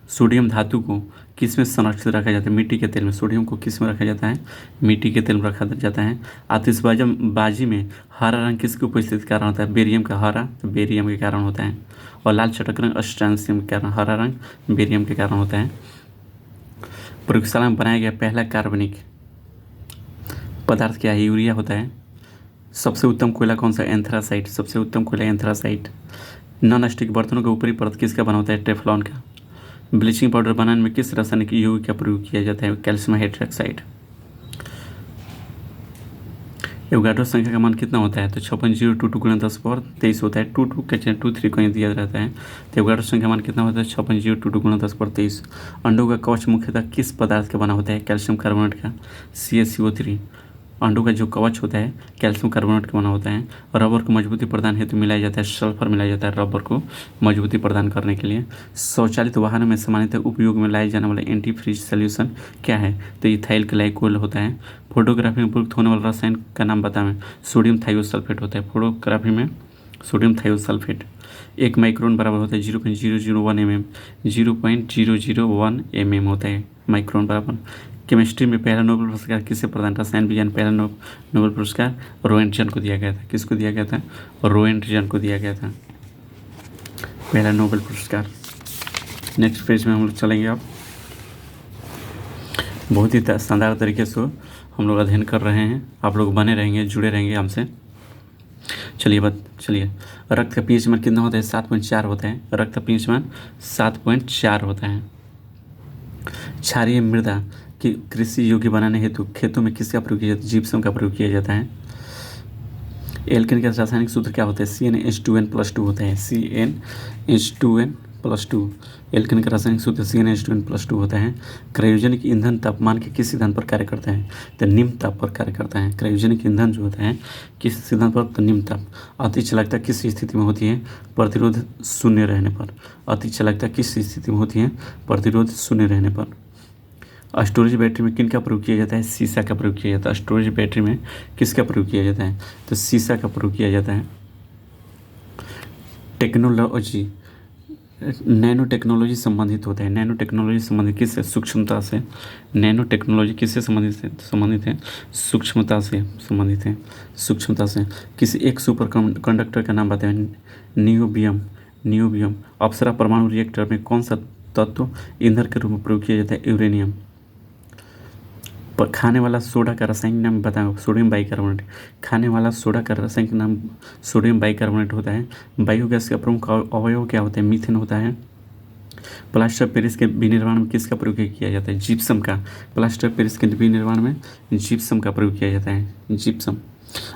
सोडियम धातु को किस में संरक्षित रखा जाता है? मिट्टी के तेल में। सोडियम को किस में रखा जाता है? मिट्टी के तेल में रखा जाता है। आतिशबाजी में हरा रंग किसकी उपस्थिति के कारण होता है? बेरियम का। हरा तो बेरियम के कारण होता है। और लाल चटक रंग अस्ट्रांसियम के कारण। हरा रंग बेरियम के कारण होता है। प्रयोगशाला में बनाया गया पहला कार्बनिक पदार्थ क्या है? यूरिया होता है। सबसे उत्तम कोयला कौन सा? एंथ्रासाइट। सबसे उत्तम कोयला एंथ्रासाइट। नॉन स्टिक बर्तनों का ऊपरी परत किसका बना होता है? टेफ्लॉन का। ब्लीचिंग पाउडर बनाने में किस रासायनिक यौगिक का प्रयोग किया जाता है? Calcium hydroxide. एवोगाड्रो संख्या का मान कितना होता है? तो 5602 गुणा 10^23 होता है। 22 के 23 कहीं दिया रहता है। तो एवोगाड्रो संख्या का मान कितना होता है? 5602 गुणा 10^23। अंडों का कवच मुख्यतः किस पदार्थ का बना होता है? कैल्शियम कार्बोनेट का। CaCO3। अंडों का जो कवच होता है कैल्शियम कार्बोनेट का बना होता है। रबर को मजबूती प्रदान हेतु मिलाया जाता है सल्फर मिलाया जाता है रबर को मजबूती प्रदान करने के लिए। स्वचालित वाहनों में सामान्यतः उपयोग में लाए जाने वाला एंटी फ्रीज सोल्यूशन क्या है? तो इथाइल ग्लाइकोल होता है। फोटोग्राफी में प्रयुक्त होने वाला रसायन का नाम बताएं। सोडियम थायोसल्फेट होता है फोटोग्राफी में। Sodium thiosulphate. 1 माइक्रोन बराबर होता है 0.001 mm। 0.001 mm होता है माइक्रोन बराबर। केमिस्ट्री में पहला नोबेल पुरस्कार किसे प्रदान? रसायन विज्ञान पहला नोबेल पुरस्कार रोएंटजन को दिया गया था। किसको दिया गया था? रोएंटजन को दिया गया था पहला नोबेल पुरस्कार। नेक्स्ट पेज में हम लोग चलेंगे। अब बहुत ही शानदार तरीके से हम लोग अध्ययन कर रहे हैं। आप लोग बने रहेंगे, जुड़े रहेंगे हमसे। चलिए रक्त का पीएच मान कितना होता है? 7.4 होता है। रक्त का पीएच मान 7.4 होता है। क्षारीय मृदा कि कृषि योग्य बनाने हेतु खेतों में किसका प्रयोग किया जाता है? जिप्सम का प्रयोग किया जाता है। एल्केन का रासायनिक सूत्र क्या होता है? CnH2n+2 होता है। CnH2n+2 एल्केन का रासायनिक सूत्र CnH2n+2 होता है। क्रायोजेनिक ईंधन तापमान के किस सिद्धांत पर कार्य करता है? तो निम्न ताप पर कार्य करता है। क्रायोजेनिक ईंधन जो होता है किस सिद्धांत पर? तो निम्न ताप। अति चालकता किस स्थिति में होती है? प्रतिरोध शून्य रहने पर। अति चालकता किस स्थिति में होती है? प्रतिरोध शून्य रहने पर। स्टोरेज बैटरी में किन का प्रयोग किया जाता है? सीसा का प्रयोग किया जाता है। स्टोरेज बैटरी में किसका प्रयोग किया जाता है? तो सीसा का प्रयोग किया जाता है। टेक्नोलॉजी, नैनो टेक्नोलॉजी संबंधित होता है। नैनो टेक्नोलॉजी संबंधित किससे? सूक्ष्मता से। नैनो टेक्नोलॉजी किससे संबंधित है? सूक्ष्मता से संबंधित है। सूक्ष्मता से। किसी एक सुपर कंडक्टर का नाम बताएं। नियोबियम। अप्सरा परमाणु रिएक्टर में कौन सा तत्व ईंधन के रूप में प्रयोग किया जाता है? यूरेनियम। पर खाने वाला सोडा का रासायनिक नाम बताओ। Sodium bicarbonate. खाने वाला सोडा का रासायनिक नाम सोडियम बाइकार्बोनेट होता है। बायोगैस का प्रमुख अवयव क्या होता है? मीथेन होता है। प्लास्टर ऑफ पेरिस के विनिर्माण में किसका प्रयोग किया जाता है? जिप्सम का। प्लास्टर ऑफ पेरिस के विनिर्माण में जिप्सम का प्रयोग किया जाता है। जिप्सम।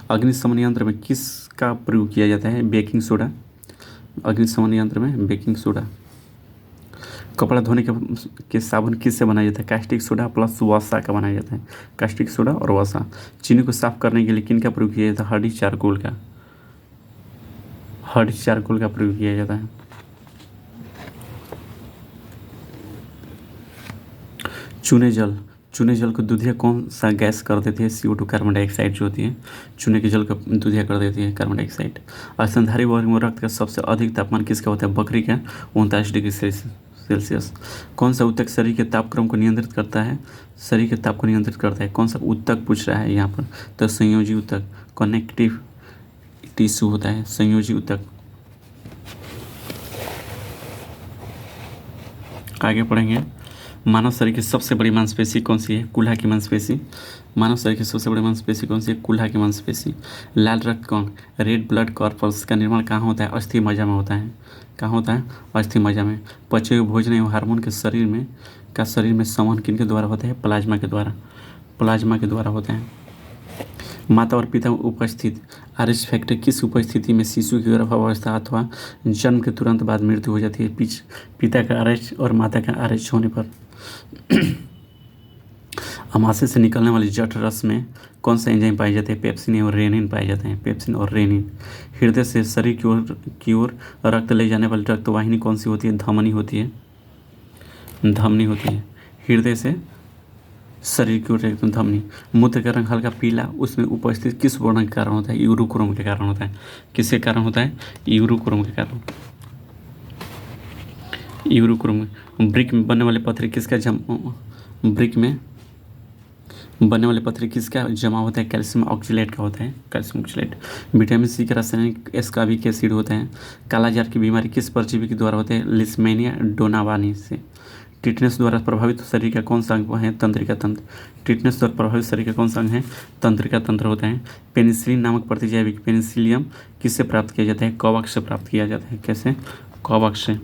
अग्निशमन यंत्र में किसका प्रयोग किया जाता है? Baking soda. अग्निशमन यंत्र में बेकिंग सोडा। कपड़ा धोने के साबुन किससे बनाया जाता है? कास्टिक सोडा प्लस वसा का बनाया जाता है। कास्टिक सोडा और वसा। चीनी को साफ करने के लिए किन का प्रयोग किया जाता है? हर्डी चारकोल का। हर्डी चारकोल का प्रयोग किया जाता है। चूने जल को दूधिया कौन सा गैस कर देती है? CO2 कार्बन डाइऑक्साइड जो होती है चूने के जल को दूधिया कर देती है, कार्बन डाइऑक्साइड। स्तनधारी वर्ग में रक्त का सबसे अधिक तापमान किसका होता है? बकरी का 39 डिग्री सेल्सियस। कौन सा ऊतक शरीर के तापक्रम को नियंत्रित करता है? शरीर के ताप को नियंत्रित करता है। कौन सा ऊतक पूछ रहा है यहाँ पर? तो संयोजी ऊतक। कनेक्टिव टिश्यू होता है संयोजी ऊतक। आगे पढ़ेंगे। मानव शरीर की सबसे बड़ी मांसपेशी कौन सी है? कुल्हा की मांसपेशी। मानव शरीर की सबसे बड़ी मांसपेशी कौन सी है? कुल्हा की मांसपेशी। लाल रक्त कौन? रेड ब्लड कॉर्पल्स का निर्माण कहाँ होता है? अस्थि मज्जा में होता है। कहाँ होता है? अस्थि मज्जा में। पचे हुए भोजन एवं हार्मोन के शरीर में संवहन किनके द्वारा होता है? प्लाज्मा के द्वारा होता है। माता और पिता में उपस्थित RH फैक्टर किस उपस्थिति में शिशु की गर्भावस्था अथवा जन्म के तुरंत बाद मृत्यु हो जाती है? पिता का RH और माता का RH होने पर। अमाशय से निकलने वाली जठ रस में कौन सा एंजाइम पाए जाते हैं? पेप्सिन और रेनिन पाए जाते हैं। पेप्सिन और रेनिन। हृदय से शरीर की ओर रक्त ले जाने वाली रक्तवाहिनी कौन सी होती है? धमनी होती है। हृदय से शरीर की ओर एकदम धमनी। मूत्र का रंग हल्का पीला उसमें उपस्थित किस वर्ण के कारण होता है? यूरोक्रोम के कारण होता है। किसके कारण होता है? यूरोक्रोम के कारण। यूरोक्रोम। ब्रिक में बनने वाले पत्थर किसका जमा होता है? कैल्शियम ऑक्जेलेट का होता है। Calcium oxalate. विटामिन C का रासायनिक एस्कॉर्बिक एसिड होता है। कालाजार की बीमारी किस परजीवी के द्वारा होती है? लिस्मेनिया डोनावानी से। टिटनेस द्वारा प्रभावित शरीर का कौन सा अंग है? तंत्रिका तंत्र। टिटनेस द्वारा प्रभावित शरीर का कौन सा अंग है? तंत्रिका तंत्र होता है। पेनिसिलिन नामक प्रतिजैविक पेनिसिलियम किससे प्राप्त किया जाता है? कवक से प्राप्त किया जाता है। कैसे? कवक से।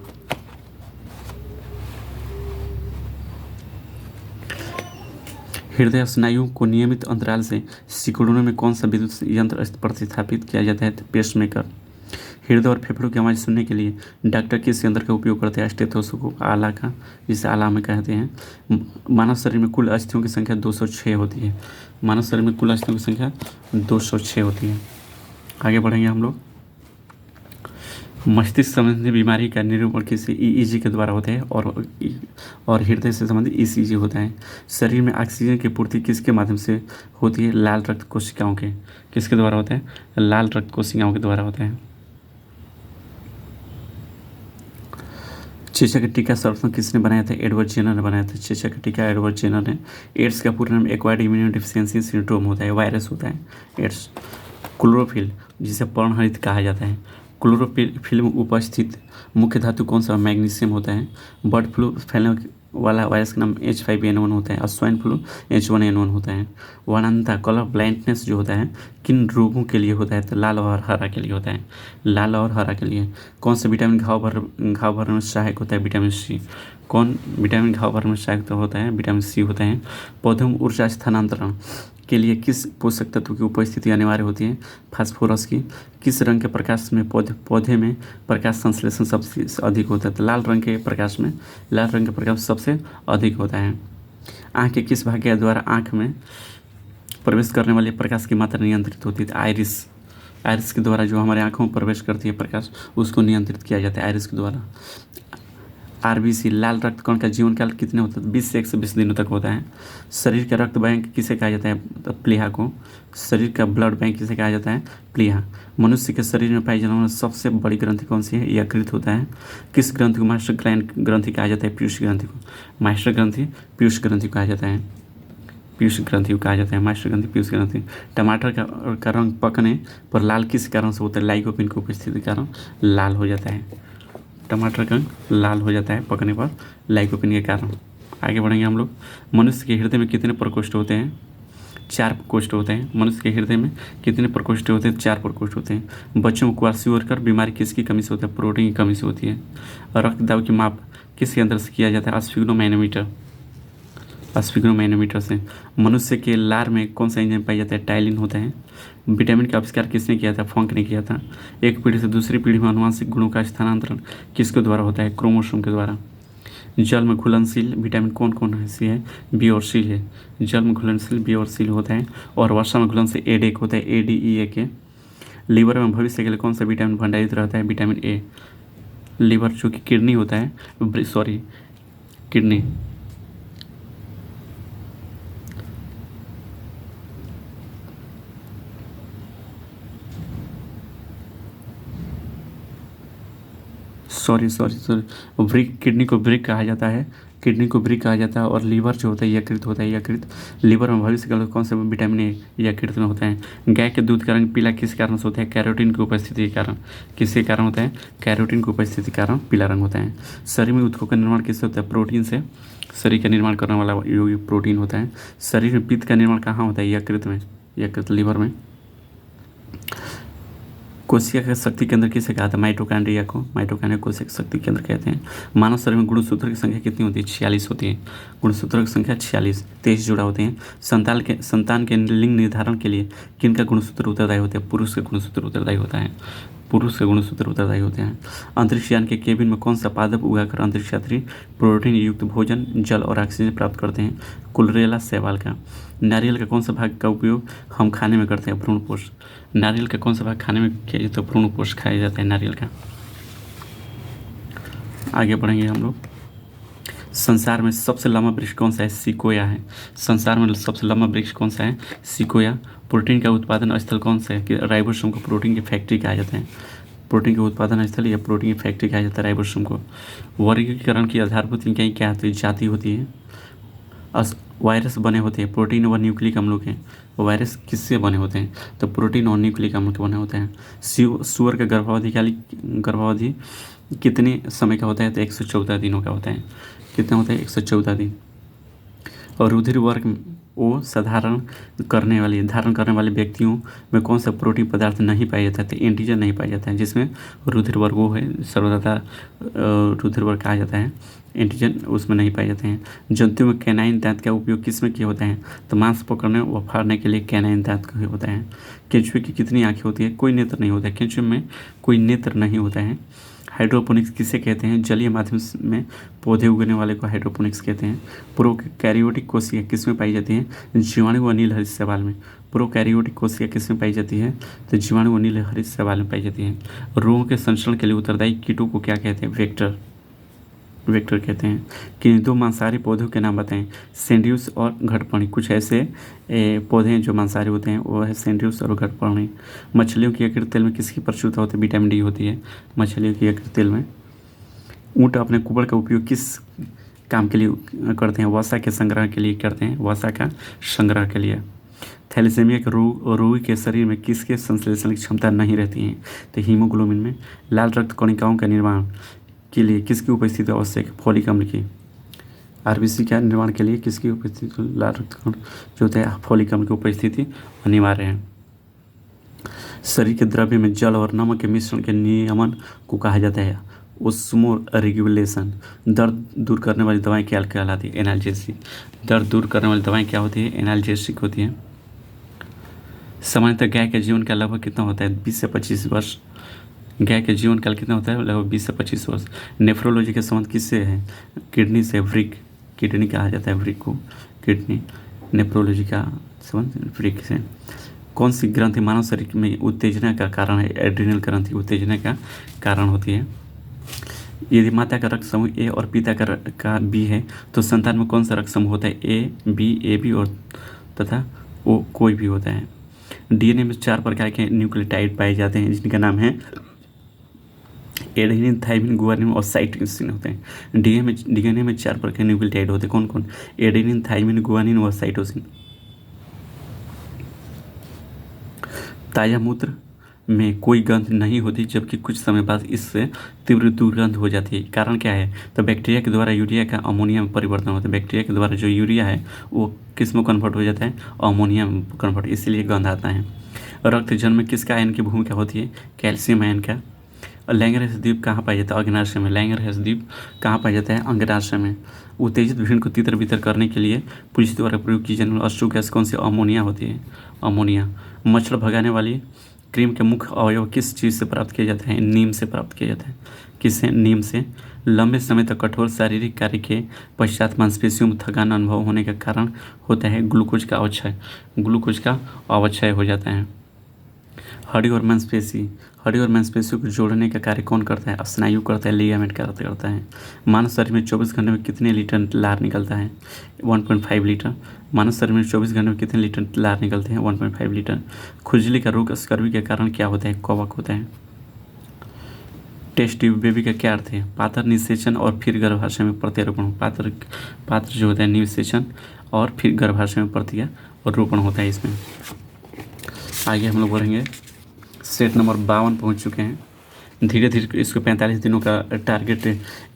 हृदय स्नायुओं को नियमित अंतराल से सिकुड़ने में कौन सा विद्युत यंत्र प्रतिस्थापित किया जाता है? पेसमेकर। हृदय और फेफड़ों की आवाज़ सुनने के लिए डॉक्टर किस यंत्र का उपयोग करते हैं? स्टेथोस्कोप, आला का, जिसे आला में कहते हैं। मानव शरीर में कुल अस्थियों की संख्या 206 होती है। मानव शरीर में कुल अस्थियों की संख्या 206 होती है। आगे बढ़ेंगे हम लोग। मस्तिष्क संबंधी बीमारी का निरूपण किसी EEG के द्वारा होता है और हृदय से संबंधित ECG होता है। शरीर में ऑक्सीजन की पूर्ति किसके माध्यम से होती है? लाल रक्त कोशिकाओं के। किसके द्वारा होता है? लाल रक्त कोशिकाओं के द्वारा होता है। चेचक का टीका सर्वप्रथम किसने बनाया था? एडवर्ड जेनर ने बनाया था। चेचक का टीका एडवर्ड जेनर ने। एड्स का पूरा नाम एक्वायर्ड इम्यूनो डिफिशियंसी सिंड्रोम होता है। वायरस होता है एड्स। क्लोरोफिल जिसे पर्णहरित कहा जाता है। क्लोरोफिल में उपस्थित मुख्य धातु कौन सा? मैग्नीशियम होता है। बर्ड फ्लू फैलने वाला वायरस का नाम H5N1 होता है और स्वाइन फ्लू H1N1 होता है। वर्णांधता कलर ब्लाइंडनेस जो होता है किन रोगों के लिए होता है? तो लाल और हरा के लिए होता है। लाल और हरा के लिए। कौन सा विटामिन घाव भरने में सहायक होता है? Vitamin C। कौन विटामिन घाव भरने में सहायक होता है? विटामिन सी होता है। पौधों में ऊर्जा स्थानांतरण के लिए किस पोषक तत्व की उपस्थिति अनिवार्य होती है? फास्फोरस की। किस रंग के प्रकाश में पौधे में प्रकाश संश्लेषण सबसे अधिक होता है? तो लाल रंग के प्रकाश में लाल रंग का प्रकाश सबसे अधिक होता है। आँख के किस भाग के द्वारा आँख में प्रवेश करने वाले प्रकाश की मात्रा नियंत्रित होती है? आइरिस। आइरिस के द्वारा जो हमारे आँखों में प्रवेश करती है प्रकाश, उसको नियंत्रित किया जाता है आइरिस के द्वारा। आरबीसी लाल रक्त कण का जीवन काल कितने होता है? 20 से 120 दिनों तक होता है। शरीर का रक्त बैंक किसे कहा जाता है? तो प्लीहा को। शरीर का ब्लड बैंक किसे कहा जाता है? प्लीहा। मनुष्य के शरीर में पाई जाने वाली सबसे बड़ी ग्रंथि कौन सी है? यकृत होता है। किस ग्रंथि को मास्टर ग्रंथि कहा जाता है? पीयूष ग्रंथि को। मास्टर ग्रंथि पीयूष ग्रंथि कहा जाता है। पीयूष ग्रंथि को कहा जाता है मास्टर ग्रंथि पीयूष ग्रंथि। टमाटर का रंग पकने पर लाल किस कारण से होता है? लाइकोपिन की उपस्थिति के कारण लाल हो जाता है। टमाटर का लाल हो जाता है पकने पर लाइकोपिन के कारण। आगे बढ़ेंगे हम लोग। मनुष्य के हृदय में कितने प्रकोष्ठ होते हैं? 4 प्रकोष्ठ होते हैं। मनुष्य के हृदय में कितने प्रकोष्ठ होते हैं? 4 प्रकोष्ठ होते हैं। बच्चों को क्वार्सियोरकर बीमारी किसकी कमी से होता है? प्रोटीन की कमी से होती है। रक्त दाब की माप किस यंत्र से किया जाता है? स्फिग्नोमैनोमीटर। स्फिग्नोमैनोमीटर से। मनुष्य के लार में कौन सा एंजाइम पाया जाता है? टाइलिन होता है। विटामिन का आविष्कार किसने किया था? फंक ने किया था। एक पीढ़ी से दूसरी पीढ़ी में आनुवांशिक गुणों का स्थानांतरण किसके द्वारा होता है? क्रोमोसोम के द्वारा। जल में घुलनशील विटामिन कौन कौन सी है? बी और सी है। जल में घुलनशील बी और सी होता है। और वर्षा में घुलनशील एडेक होता है, ADEA के। लीवर में भविष्य के लिए कौन सा विटामिन भंडारित रहता है? Vitamin A. लीवर जो कि किडनी होता है, किडनी ब्रिक। किडनी को ब्रिक कहा जाता है। किडनी को ब्रिक कहा जाता है। और लीवर जो होता है यकृत होता है, यकृत। लीवर में भविष्य का कौन सा विटामिन ए यकृत में होता है। गाय के दूध का रंग पीला किस कारण से होता है? कैरोटीन की उपस्थिति के कारण। किसके कारण होता है? कैरोटीन की उपस्थिति के कारण पीला रंग होता है। शरीर में ऊतकों का निर्माण किससे होता है? प्रोटीन से। शरीर का निर्माण करने वाला योगी प्रोटीन होता है। शरीर में पित्त का निर्माण कहाँ होता है? यकृत में, यकृत लीवर में। कोशिका का शक्ति केंद्र किसे कहा था? माइटोकॉन्ड्रिया को। माइटोकॉन्ड्रिया कोशिका शक्ति केंद्र कहते हैं। मानव शरीर में गुणसूत्र की संख्या कितनी होती है? 46 होती है। गुणसूत्र की संख्या 46, 23 जुड़ा होते हैं। संतान के लिंग निर्धारण के लिए किनका गुणसूत्र उत्तरदायी होता है? पुरुष का गुणसूत्र उत्तरदायी होता है। पुरुष के गुणसूत्र उत्तरदायी होते हैं। अंतरिक्ष यान के केबिन में कौन सा पादप उगाकर अंतरिक्ष यात्री प्रोटीन युक्त भोजन, जल और ऑक्सीजन प्राप्त करते हैं? कुलरेला शैवाल का। नारियल का कौन सा भाग का उपयोग हम खाने में करते हैं? भ्रूणपोष। नारियल का कौन सा भाग खाने में किया जाता है? भ्रूणपोष खाया जाता है नारियल का। आगे बढ़ेंगे हम लोग। संसार में सबसे लंबा वृक्ष कौन सा है? सिकोया है। संसार में सबसे लंबा वृक्ष कौन सा है? सिकोया। प्रोटीन का उत्पादन स्थल कौन सा है? कि राइबोसोम को प्रोटीन की फैक्ट्री कहा जाता है। प्रोटीन के उत्पादन स्थल या प्रोटीन की फैक्ट्री कहा जाता है राइबोसोम को। वर्गीकरण की आधारभूत इकाई क्या होती है? जाति होती है। वायरस बने होते हैं प्रोटीन व न्यूक्लिक अम्लों के। वायरस किससे बने होते हैं? तो प्रोटीन और न्यूक्लिक अम्ल के बने होते हैं। सूअर का गर्भावधि कितने समय का होता है? तो 114 दिनों का होता है। कितना होता है? 114 दिन। और रुधिर वर्ग वो धारण करने वाले व्यक्तियों में कौन सा प्रोटीन पदार्थ नहीं पाया जाता है? तो एंटीजन नहीं पाया जाता है, जिसमें रुधिर वर्ग वो है सर्वदाता रुधिर वर्ग कहा जाता है। एंटीजन उसमें नहीं पाए जाते हैं। जंतुओं में कैनाइन दांत का उपयोग किस में किया होता है? तो मांस पकड़ने व फाड़ने के लिए कैनाइन दांत का होता है। केंचुए की कितनी आँखें होती है? कोई नेत्र नहीं होता है। केंचुए में कोई नेत्र नहीं होता है। हाइड्रोपोनिक्स किसे कहते हैं? जलीय माध्यम में पौधे उगने वाले को हाइड्रोपोनिक्स कहते हैं। प्रोकैरियोटिक कोशिका किस में पाई जाती है? जीवाणु व नील हरित शैवाल में। प्रोकैरियोटिक कोशिका किस में पाई जाती है? तो जीवाणु व नील हरित शैवाल में पाई जाती है। रोगों के संचरण के लिए उत्तरदायी कीटों को क्या कहते हैं? वेक्टर कहते हैं। कि 2 मांसाहारी पौधों के नाम बताएं। सेंड्रियस और घटपर्णी। कुछ ऐसे पौधे हैं जो मांसाहारी होते हैं, वो है सेंड्रियस और घटपर्णी। मछलियों की यकृत तेल में किसकी प्रचुरता होती है? विटामिन डी होती है मछलियों की यकृत तेल में। ऊँट अपने कुबड़ का उपयोग किस काम के लिए करते हैं? वसा के संग्रह के लिए करते हैं। वसा का संग्रह के लिए। थैलेसीमिया के रोगी के शरीर में किसके संश्लेषण की क्षमता नहीं रहती है? तो हीमोग्लोबिन में। लाल रक्त कणिकाओं का निर्माण के लिए किसकी उपस्थिति आवश्यक है? फोलिक अम्ल की। आरबीसी का निर्माण के लिए किसकी उपस्थिति? लाल रक्त कण जो होता है फोलिक अम्ल की उपस्थिति अनिवार्य है। शरीर के द्रव्य में जल और नमक के मिश्रण के नियमन को कहा जाता है ओस्मो रेगुलेशन। दर्द दूर करने वाली दवाएं क्या कहलाती है? एनाल्जेसिक। दर्द दूर करने वाली दवाएं क्या होती है? एनाल्जेसिक होती है। सामान्यतः गाय के जीवन काल लगभग कितना होता है? 20 से 25 वर्ष। गाय के जीवन काल कितना होता है? लगभग 20 से 25 वर्ष। नेफ्रोलॉजी के संबंध किससे है? किडनी से। वृक, किडनी कहा जाता है वृक को, किडनी। नेफ्रोलॉजी का संबंध वृक से। कौन सी ग्रंथि मानव शरीर में उत्तेजना का कारण है? एड्रिनल ग्रंथि उत्तेजना का कारण होती है। यदि माता का रक्त समूह ए और पिता का बी है तो संतान में कौन सा रक्त समूह होता है? ए बी और तथा ओ कोई भी होता है। डीएनए में 4 प्रकार के न्यूक्लियोटाइड पाए जाते हैं जिनका नाम है एडेनिन, थाइमिन, गुआनिन और साइटोसिन होते हैं। डीएनए में 4 प्रकार के न्यूक्लियोटाइड होते हैं। कौन कौन? एडेनिन, थाइमिन, गुआनिन और साइटोसिन। ताजा मूत्र में कोई गंध नहीं होती जबकि कुछ समय बाद इससे तीव्र दुर्गंध हो जाती है। कारण क्या है? तो बैक्टीरिया के द्वारा यूरिया का अमोनिया में परिवर्तन होता है। बैक्टीरिया के द्वारा जो यूरिया है वो किस में कन्वर्ट हो जाता है? अमोनिया में कन्वर्ट, इसीलिए गंध आता है। रक्त जन्म में किसका आयन की भूमिका होती है? कैल्शियम आयन का। और लैंगरहस द्वीप कहाँ पाया जाता है? अग्नाशय में। लैंगरहस द्वीप कहाँ पाया जाता है? अग्नाशय में। उत्तेजित भीड़ को तितर बितर करने के लिए पुलिस द्वारा प्रयोग की जाने वाली अश्रु गैस कौन सी? अमोनिया होती है, अमोनिया। मच्छर भगाने वाली क्रीम के मुख्य अवयव किस चीज़ से प्राप्त किया जाता है? नीम से प्राप्त किया जाता है। किससे? नीम से। लंबे समय तक कठोर शारीरिक कार्य के पश्चात मांसपेशियों में थकान अनुभव होने का कारण होता है ग्लूकोज का अवक्षय। ग्लूकोज का अवक्षय हो जाता है। हड्डी और मांसपेशी, हड्डी और मांसपेशियों को जोड़ने का कार्य कौन करता है? स्नायु करता है, लिगामेंट करता है। मानव शरीर में 24 घंटे में कितने लीटर लार निकलता है? 1.5 लीटर। मानव शरीर में 24 घंटे में कितने लीटर लार निकलते हैं? 1.5 लीटर। खुजली का रोग स्कर्वी के कारण क्या होता है? कवक होता है। टेस्ट ट्यूब बेबी का क्या अर्थ है? पात्र, निषेचन और फिर गर्भाशय में प्रत्यारोपण। पात्र जो होता है निषेचन और फिर गर्भाशय में प्रत्यारोपण होता है इसमें। आगे हम लोग बढ़ेंगे। सेट नंबर 52 पहुंच चुके हैं। धीरे धीरे इसको 45 दिनों का टारगेट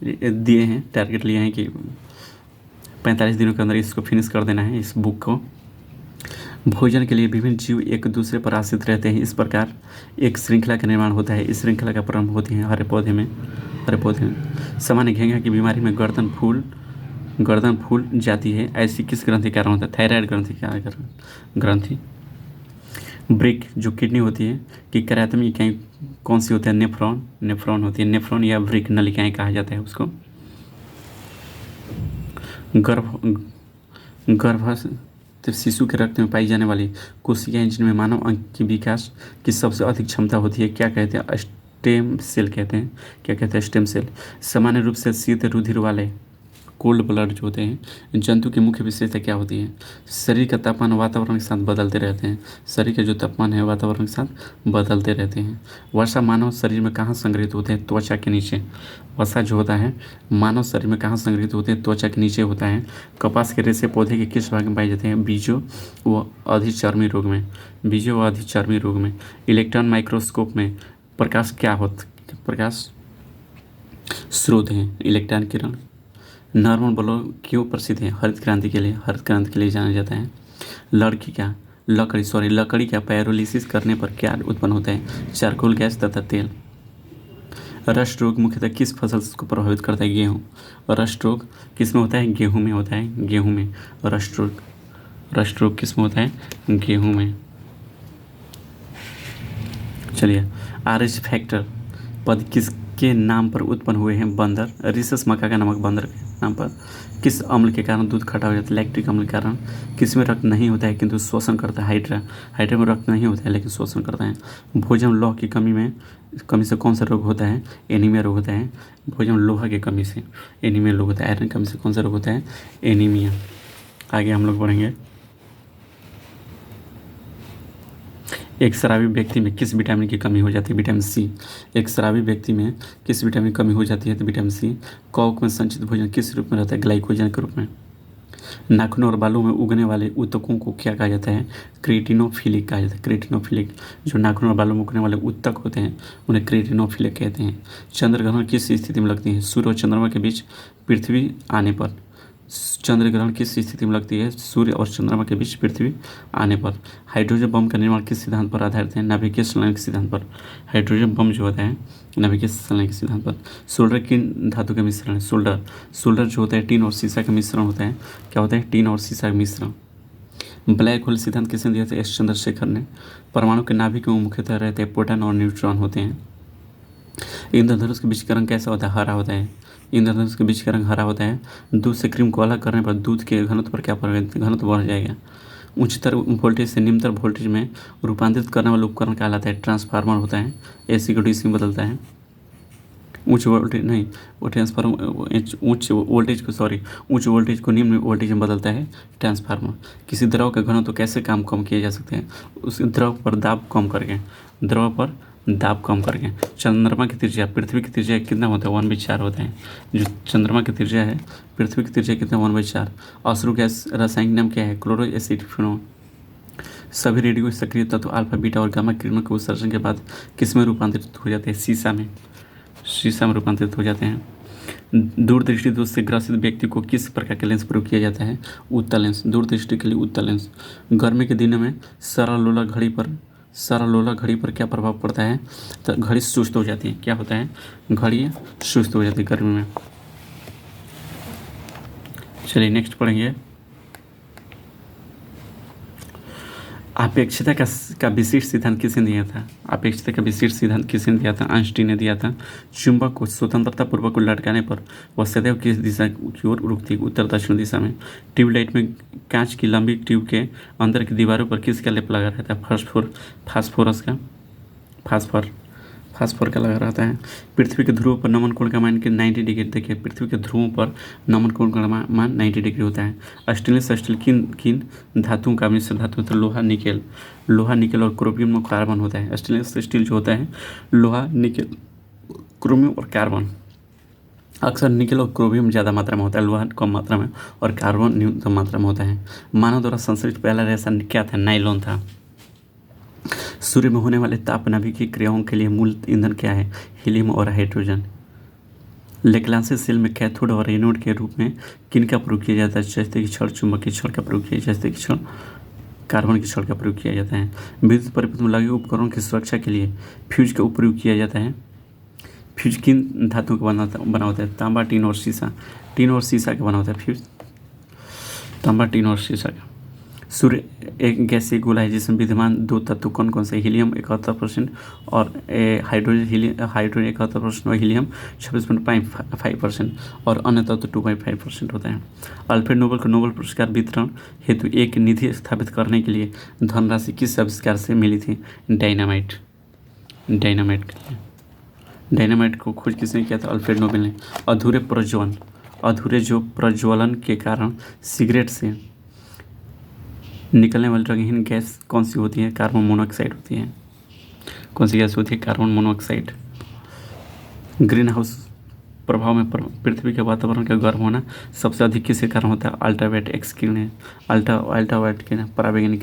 दिए हैं, टारगेट लिए हैं कि 45 दिनों के अंदर इसको फिनिश कर देना है इस बुक को। भोजन के लिए विभिन्न जीव एक दूसरे पर आश्रित रहते हैं। इस प्रकार एक श्रृंखला का निर्माण होता है। इस श्रृंखला का प्रारंभ होती है हरे पौधे में। सामान्य घेंघा की बीमारी में गर्दन फूल जाती है। ऐसी किस ग्रंथि के कारण होता है? थायराइड ग्रंथि के कारण। ग्रंथि। ब्रिक जो किडनी होती है कि करात्मक इकाई कौन सी होती है? नेफ्रॉन होती है। नेफ्रॉन या ब्रिक नलिकाएं कहा जाता है उसको। गर्भ शिशु के रक्त में पाई जाने वाली कोशिकाएं जिनमें मानव अंग के विकास की सबसे अधिक क्षमता होती है क्या कहते हैं? स्टेम सेल कहते हैं। क्या कहते हैं? Stem cell. सामान्य रूप से शीत रुधिर वाले कोल्ड ब्लड जो होते हैं जंतु की मुख्य विशेषता क्या होती है? शरीर का तापमान वातावरण के साथ बदलते रहते हैं। शरीर का जो तापमान है वातावरण के साथ बदलते रहते हैं। वसा मानव शरीर में कहाँ संग्रहित होते हैं? त्वचा के नीचे। वसा जो होता है मानव शरीर में कहाँ संग्रहित होते हैं? त्वचा के नीचे होता है। कपास के रेशे पौधे के किस भाग में पाए जाते हैं? बीजों व अधिचर्मी रोग में। बीजों व अधिचर्मी रोग में। इलेक्ट्रॉन माइक्रोस्कोप में प्रकाश क्या होता? प्रकाश स्रोत है इलेक्ट्रॉन किरण। नॉर्मन बोलो क्यों प्रसिद्ध है? हरित क्रांति के लिए। हरित क्रांति के लिए जाना जाता है। लकड़ी का पैरोलिसिस करने पर क्या उत्पन्न होता है? चारकोल गैस तथा तेल। रस्ट रोग मुख्यतः किस फसल को प्रभावित करता है? गेहूँ। रस्ट रोग किस में होता है? गेहूँ में होता है। गेहूँ में रस्ट रोग किस में होता है? गेहूँ में। चलिए, आरएच फैक्टर पद किसके नाम पर उत्पन्न हुए हैं? बंदर। रिसस मकाका नामक बंदर के नाम पर। किस अम्ल के कारण दूध खटा हो जाता है? लैक्टिक अम्ल के कारण। किस में रक्त नहीं होता है किंतु शोषण करता है? हाइड्रा में रक्त नहीं होता है लेकिन शोषण करता है। भोजन लौह की कमी से कौन सा रोग होता है? एनीमिया रोग होता है। भोजन लोहा की कमी से एनीमिया रोग होता है। आयरन की कमी से कौन सा रोग होता है? एनीमिया। आगे हम लोग बढ़ेंगे। एक शराबी व्यक्ति में किस विटामिन की कमी हो जाती है? Vitamin C. एक शराबी व्यक्ति में किस विटामिन की कमी हो जाती है? तो विटामिन सी। कॉक में संचित भोजन किस रूप में रहता है? ग्लाइकोजन के रूप में। नाखूनों और बालों में उगने वाले ऊतकों को क्या कहा जाता है? क्रेटिनोफिलिक कहा जाता है। क्रेटिनोफिलिक। जो नाखूनों और बालों में उगने वाले ऊतक होते हैं उन्हें क्रेटिनोफिलिक कहते हैं। चंद्रग्रहण किस स्थिति में लगती है? सूर्य और चंद्रमा के बीच पृथ्वी आने पर। चंद्र ग्रहण किस स्थिति में लगती है? सूर्य और चंद्रमा के बीच पृथ्वी आने पर। हाइड्रोजन बम का निर्माण किस सिद्धांत पर आधारित है? नाभिकीय संलयन के सिद्धांत पर। हाइड्रोजन बम जो होता है नाभिकीय संलयन के सिद्धांत पर। सोल्डर किन धातु का मिश्रण है? सोल्डर जो होता है टीन और सीसा का मिश्रण होता है। क्या होता है? टीन और सीसा का मिश्रण। ब्लैक होल सिद्धांत किसने दिया था? एस चंद्रशेखर ने। परमाणु के नाभिक में मुख्यतः रहते हैं प्रोटॉन और न्यूट्रॉन होते हैं। इंद्रधनुष के बीच का रंग कैसा होता है? हरा होता है। इंद्रधनुष के बीच का रंग हरा होता है। दूध से क्रीम को अलग करने पर दूध के घनत्व पर क्या परिवर्तन? घनत्व बढ़ जाएगा। उच्चतर वोल्टेज से निम्नतर वोल्टेज में रूपांतरित करने वाला उपकरण कहलाता है ट्रांसफार्मर होता है। एसी को डीसी में बदलता है। उच्च वोल्टेज को निम्न वोल्टेज में बदलता है ट्रांसफार्मर। किसी द्रव का घनत्व तो कैसे कम किए जा सकते हैं? उस द्रव पर दाब कम करके। चंद्रमा की त्रिज्या पृथ्वी की त्रिज्या कितना होता है? 1/4 होता है। जो चंद्रमा की त्रिज्या है पृथ्वी की त्रिज्या कितना? 1/4। अश्रु गैस रासायनिक नाम क्या है? Chloro acid phenol. सभी रेडियो सक्रिय तत्व अल्फा बीटा और गामा किरणों के उत्सर्जन के बाद किस में रूपांतरित हो जाते हैं? शीशा में रूपांतरित हो जाते हैं। दूरदृष्टि दोष से ग्रसित व्यक्ति को किस प्रकार के लेंस प्रयोग किया जाता है? उत्तल लेंस। दूरदृष्टि के लिए उत्तल लेंस। गर्मी के दिनों में सरलोला घड़ी पर क्या प्रभाव पड़ता है? तो घड़ी सुस्त हो जाती है। क्या होता है? घड़ी सुस्त हो जाती है गर्मी में। चलिए नेक्स्ट पढ़ेंगे। अपेक्षिता का विशिष्ट सिद्धांत किसने दिया था? अपेक्षिता का विशिष्ट सिद्धांत किसने दिया था? आइंस्टीन ने दिया था। चुंबक को स्वतंत्रता पूर्वक लटकाने पर वह सदैव किस दिशा की ओर रुकती? उत्तर दक्षिण दिशा में। ट्यूबलाइट में कांच की लंबी ट्यूब के अंदर की दीवारों पर किसका लेप लगा रहता है? फास्फोर का लगा रहता है। पृथ्वी के ध्रुवों पर नमन कोण का मान 90 डिग्री। देखिए पृथ्वी के ध्रुवों पर नमन कोण का मान 90 डिग्री होता है। स्टेनलेस स्टील किन धातुओं का मिश्र धातु होता है? लोहा निकल और क्रोमियम और कार्बन होता है। स्टेनलेस स्टील जो होता है लोहा निकल क्रोमियम और कार्बन। अक्सर निकल और क्रोमियम ज़्यादा मात्रा में होता है, लोहा कम मात्रा में और कार्बन न्यूनतम मात्रा में होता है। मानव द्वारा संश्लेषित पहला रेशा क्या था? नायलॉन था। सूर्य में होने वाले तापनाभिकीय क्रियाओं के लिए मूल ईंधन क्या है? हीलियम और हाइड्रोजन। लेक्लांसी सेल में कैथोड और एनोड के रूप में किन का प्रयोग किया जाता है? जैसे कि क्षण, चुंबकीय क्षण का प्रयोग किया जाता है। क्षण कार्बन की क्षण का प्रयोग किया जाता है। विद्युत परिपथ में लगे उपकरणों की सुरक्षा के लिए फ्यूज का उपयोग किया जाता है। फ्यूज किन धातुओं का बना होता है? तांबा, टीन और शीशा का बना होता है फ्यूज। तांबा, टीन और शीशा का। सूर्य एक गैसीय गोला है जिसमें विद्यमान दो तत्व कौन से? हीलियम 71% और हाइड्रोजन 71% और हीलियम 26.5% और अन्य तत्व 2.5% होता है। अल्फ्रेड नोबेल को नोबेल पुरस्कार वितरण हेतु एक निधि स्थापित करने के लिए धनराशि किस आविष्कार से मिली थी? डायनामाइट को खोज किसने किया था? अल्फ्रेड नोबेल ने। अधूरे प्रज्वलन के कारण सिगरेट से निकलने वाली रंगहीन गैस कौन सी होती है? कार्बन मोनोऑक्साइड होती है। कौन सी गैस होती है? Carbon monoxide. ग्रीन हाउस प्रभाव में पृथ्वी के वातावरण का गर्म होना सबसे अधिक किसके कारण होता है? अल्ट्रावायलेट एक्स किरणें। अल्ट्रावायलेट किरणें परावैंगनिक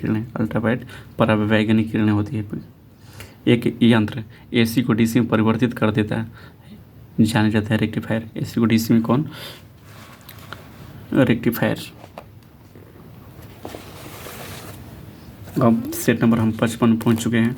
किरणें होती है। एक यंत्र एसी को डीसी में परिवर्तित कर देता है, जाना जाता है रेक्टिफायर। एसी को डीसी में कौन? रेक्टिफायर। अब सेट नंबर हम 55 पहुँच चुके हैं।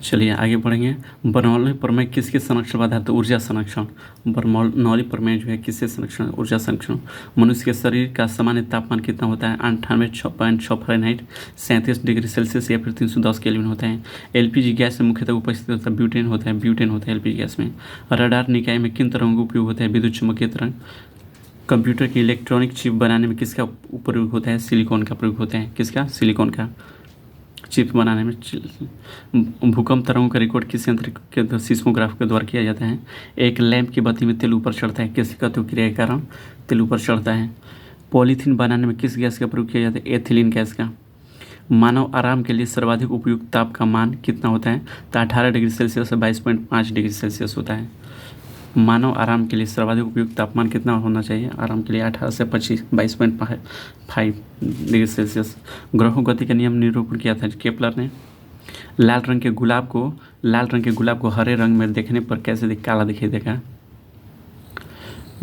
चलिए आगे बढ़ेंगे। बर्नौली प्रमेय किसके संरक्षण पर आधारित? ऊर्जा संरक्षण। बर्नौली प्रमेय जो है किससे संरक्षण? ऊर्जा संरक्षण। मनुष्य के शरीर का सामान्य तापमान कितना होता है? 98.6 फ़ारेनहाइट 37 डिग्री सेल्सियस या फिर 310 केल्विन होता है। एलपीजी गैस में मुख्यतः उपस्थित होता है ब्यूटेन होता है एलपीजी गैस में। रडार निकाय में किन तरंगों का उपयोग होता है? विद्युत चुम्बकीय तरंग। कंप्यूटर की इलेक्ट्रॉनिक चिप बनाने में किसका प्रयोग होता है? सिलिकॉन का प्रयोग होता है। किसका? सिलिकॉन का चिप बनाने में। भूकंप तरंगों का रिकॉर्ड किस यंत्र के सीस्मोग्राफ के द्वारा किया जाता है? एक लैंप की बत्ती में तेल ऊपर चढ़ता है, किस गतिज क्रिया के कारण तेल ऊपर चढ़ता है? पॉलीथीन बनाने में किस गैस का प्रयोग किया जाता है? एथिलीन गैस का। मानव आराम के लिए सर्वाधिक उपयुक्त ताप का मान कितना होता है? तो 18 डिग्री सेल्सियस से 22.5 डिग्री सेल्सियस होता है। मानव आराम के लिए सर्वाधिक उपयुक्त तापमान कितना होना चाहिए? आराम के लिए 18 से 22.5 डिग्री सेल्सियस। ग्रहों गति का नियम निरूपण किया था केपलर ने। लाल रंग के गुलाब को हरे रंग में देखने पर कैसे काला दिखाई देगा।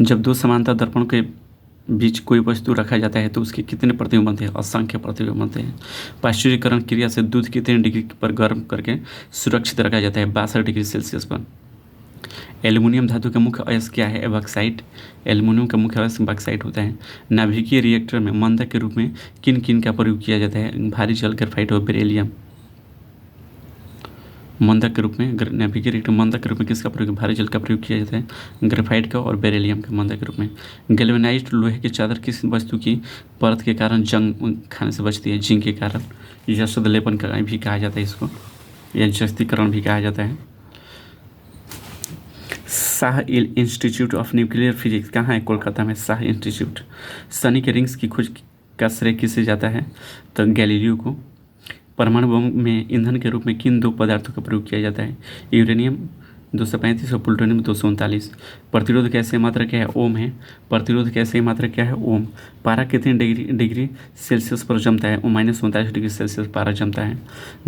जब दो समांतर दर्पण के बीच कोई वस्तु रखा जाता है तो उसके कितने प्रतिबिंब बनते हैं? असंख्य प्रतिबिंब बनते हैं। पाश्चुरीकरण क्रिया से दूध कितने डिग्री पर गर्म करके सुरक्षित रखा जाता है? 62 डिग्री सेल्सियस पर। एल्युमिनियम धातु का मुख्य अयस्क क्या है? बॉक्साइट। एल्युमिनियम का मुख्य अयस्क बॉक्साइट होता है। नाभिकीय रिएक्टर में मंदक के रूप में किन किन का प्रयोग किया जाता है? भारी जल, ग्रेफाइट और बेरिलियम। मंदक के रूप में नाभिकीय रिएक्टर मंदक के रूप में किसका प्रयोग? भारी जल का प्रयोग किया जाता है, ग्रेफाइट का और बेरिलियम का मंदक के रूप में। गैल्वेनाइज्ड लोहे की चादर किस वस्तु की परत के कारण जंग खाने से बचती है? जिंक के कारण। यशोद लेपन भी कहा जाता है इसको, या जस्तीकरण भी कहा जाता है। Shah institute of nuclear physics कहाँ है? कोलकाता में शाह इंस्टीट्यूट। सनी के रिंग्स की खोज का श्रेय किसे जाता है? तो गैलीलियो को। परमाणु बम में ईंधन के रूप में किन दो पदार्थों का प्रयोग किया जाता है? यूरेनियम 235 और प्लूटोनियम 239। प्रतिरोध गैसीय मात्रा क्या है? ओम है। प्रतिरोध गैसीय मात्रा क्या है? ओम। पारा कितने डिग्री सेल्सियस पर जमता है? -39 डिग्री सेल्सियस पारा जमता है।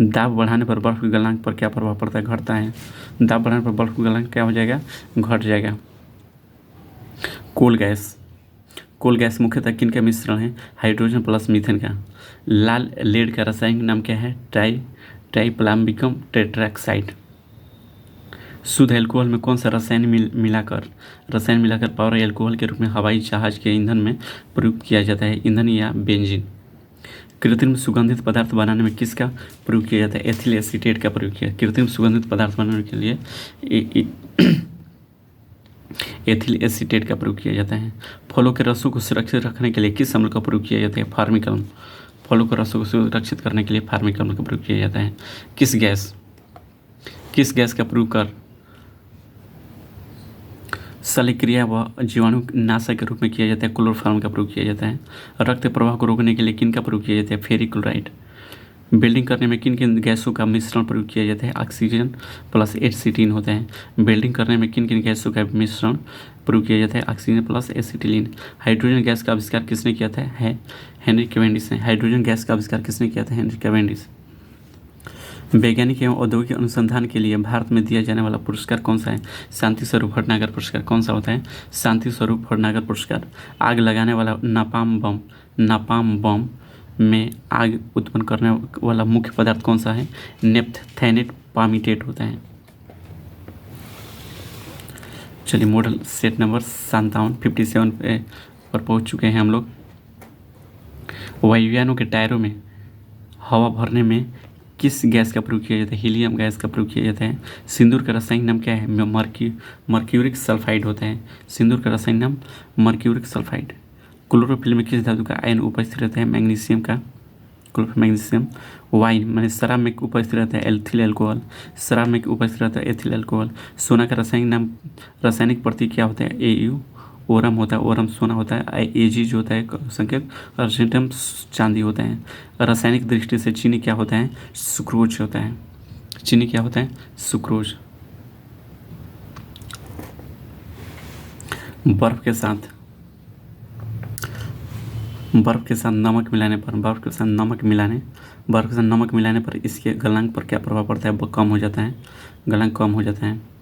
दाब बढ़ाने पर बर्फ के गलनांक पर क्या प्रभाव पड़ता है? घटता है। दाब बढ़ाने पर बर्फ का गलनांक क्या हो जाएगा? घट जाएगा। कोल गैस मुख्यतः किन का मिश्रण है? हाइड्रोजन प्लस मीथेन का। लाल लेड का रासायनिक नाम क्या है? ट्राइप्लाम्बिकम टेट्राक्साइड। शुद्ध एल्कोहल में कौन सा रसायन मिलाकर पावर एल्कोहल के रूप में हवाई जहाज के ईंधन में प्रयुक्त किया जाता है? ईंधन या बेंजीन। कृत्रिम सुगंधित पदार्थ बनाने में किसका प्रयोग किया जाता है? एथिल एसीटेट का प्रयोग किया। कृत्रिम सुगंधित पदार्थ बनाने के लिए एथिल एसीटेट का प्रयोग किया जाता है। फलों के रसों को सुरक्षित रखने के लिए किस अम्ल का प्रयोग किया जाता है? फार्मिक अम्ल। फलों के रसों को सुरक्षित करने के लिए फार्मिक अम्ल का प्रयोग किया जाता है। किस गैस का प्रयोग कर शल्यक्रिया व जीवाणु नाशक के रूप में किया जाता है? क्लोरोफॉर्म का प्रयोग किया जाता है। रक्त प्रवाह को रोकने के लिए किन का प्रयोग किया जाता है? Ferric chloride. वेल्डिंग करने में किन किन गैसों का मिश्रण प्रयोग किया जाता है? ऑक्सीजन प्लस एसिटीन होता है। वेल्डिंग करने में किन किन गैसों का मिश्रण प्रयोग किया जाता है? Oxygen plus acetylene. Hydrogen gas का आविष्कार किसने किया था? हेनरी कैवेंडिश ने। हाइड्रोजन गैस का आविष्कार किसने किया था? Henry Cavendish. वैज्ञानिक एवं औद्योगिक अनुसंधान के लिए भारत में दिया जाने वाला पुरस्कार कौन सा है? शांति स्वरूप भटनागर पुरस्कार। कौन सा होता है? शांति स्वरूप भटनागर पुरस्कार। आग लगाने वाला नापाम बम में आग उत्पन्न करने वाला मुख्य पदार्थ कौन सा है? नेप्थेनेट पामीटेट होता है। चलिए मॉडल सेट नंबर 57 पर पहुंच चुके हैं हम लोग। वायुयानों के टायरों में हवा भरने में किस गैस का प्रयोग किया जाता है? हीलियम गैस का प्रयोग किया जाता है। सिंदूर का रासायनिक नाम क्या है? मर्क्यूरिक सल्फाइड होता है। सिंदूर का रासायनिक नाम मर्क्यूरिक सल्फाइड। क्लोरोफिल में किस धातु का आयन उपस्थित रहता है? मैग्नीशियम का। Chlorophyll magnesium. वाइन माने शराब में उपस्थित रहता है एथिल अल्कोहल। शराब में उपस्थित रहता है एथिल अल्कोहल। सोना का रासायनिक प्रतीक क्या होता है? Au। ओरम होता है, ओरम सोना होता है। Ag जो होता है संकेत, अर्जेंटम चांदी होता है। रासायनिक दृष्टि से चीनी क्या होता है? सुक्रोज होता है। चीनी क्या होता है? सुक्रोज। बर्फ के साथ नमक मिलाने पर इसके गलनांक पर क्या प्रभाव पड़ता है? वो कम हो जाता है, गलनांक कम हो जाता है।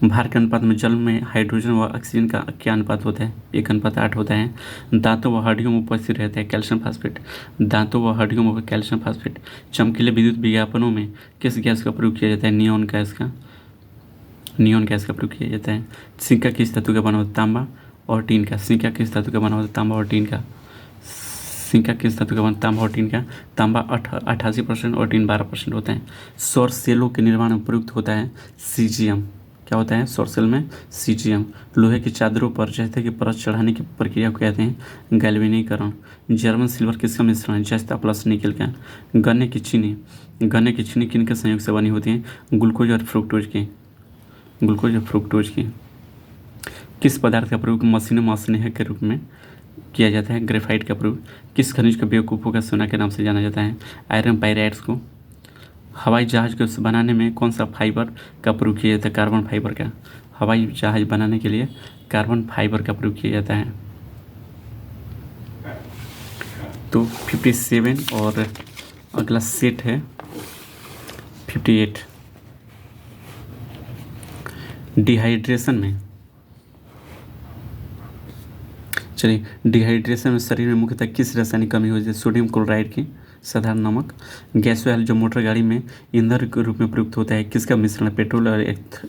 भार के अनुपात में जल में हाइड्रोजन व ऑक्सीजन का क्या अनुपात होता है? 1:8 होता है। दांतों व हड्डियों में उपस्थित रहता है कैल्शियम फास्फेट। चमकीले विद्युत विज्ञापनों में किस गैस का प्रयोग किया जाता है? नियॉन गैस का प्रयोग किया जाता है। सिक्का किस धातु का बना होता है? तांबा और टीन का। सिक्का किस धातु का बना होता है? तांबा और टीन का। तांबा 88% और टीन 12% होता है। सौर सेलों के निर्माण में प्रयुक्त होता है सीजियम। क्या होता है सौर सेल में? सीजियम। लोहे की चादरों पर जस्ता की परत चढ़ाने की प्रक्रिया को कहते हैं गैल्वेनीकरण। जर्मन सिल्वर किसका मिश्रण है? जस्ता प्लस निकेल का। गन्ने की चीनी किन के संयोग से बनी होती है? ग्लूकोज और फ्रुक्टोज की। किस पदार्थ का प्रयोग मशीनों स्नेह के रूप में किया जाता है? ग्रेफाइट का प्रयोग। किस खनिज को बेवकूफ़ों का सोना के नाम से जाना जाता है? आयरन पाइराइट्स को। हवाई जहाज को बनाने में कौन सा फाइबर का प्रयोग किया जाता है? कार्बन फाइबर का। हवाई जहाज बनाने के लिए कार्बन फाइबर का प्रयोग किया जाता है। तो 57 और अगला सेट है 58। डिहाइड्रेशन में, चलिए, डिहाइड्रेशन में शरीर में मुख्यतः किस रासायनिक कमी होती है? सोडियम क्लोराइड की, साधारण नमक। गैस ऑयल जो मोटर गाड़ी में ईंधन के रूप में प्रयुक्त होता है, किसका मिश्रण? पेट्रोल और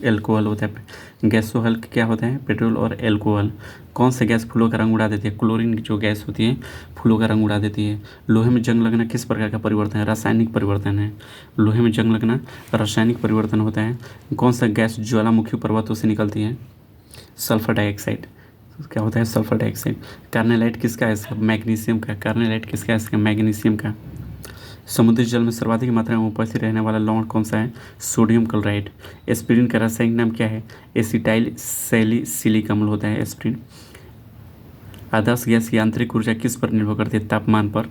एल्कोहल होता है। गैस ऑयल क्या होता है? पेट्रोल और एल्कोहल। कौन सा गैस फूलों का रंग उड़ा देती है? क्लोरीन की जो गैस होती है फूलों का रंग उड़ा देती है। लोहे में जंग लगना किस प्रकार का परिवर्तन है? रासायनिक परिवर्तन है। लोहे में जंग लगना रासायनिक परिवर्तन होता है। कौन सा गैस ज्वालामुखी पर्वतों से निकलती है? Sulphur dioxide. क्या होता है? Sulphur dioxide. कार्नेलाइट किसका है? इसका मैग्नीशियम का। कार्नेलाइट किसका है? इसका मैग्नीशियम का। समुद्री जल में सर्वाधिक मात्रा में उपस्थित रहने वाला लवण कौन सा है? Sodium chloride. एस्पिरिन का रासायनिक नाम क्या है? एसिटाइल सैलिसिलिक अम्ल होता है एस्पिरिन। आदर्श गैस की आंतरिक ऊर्जा किस पर निर्भर करती है? तापमान पर।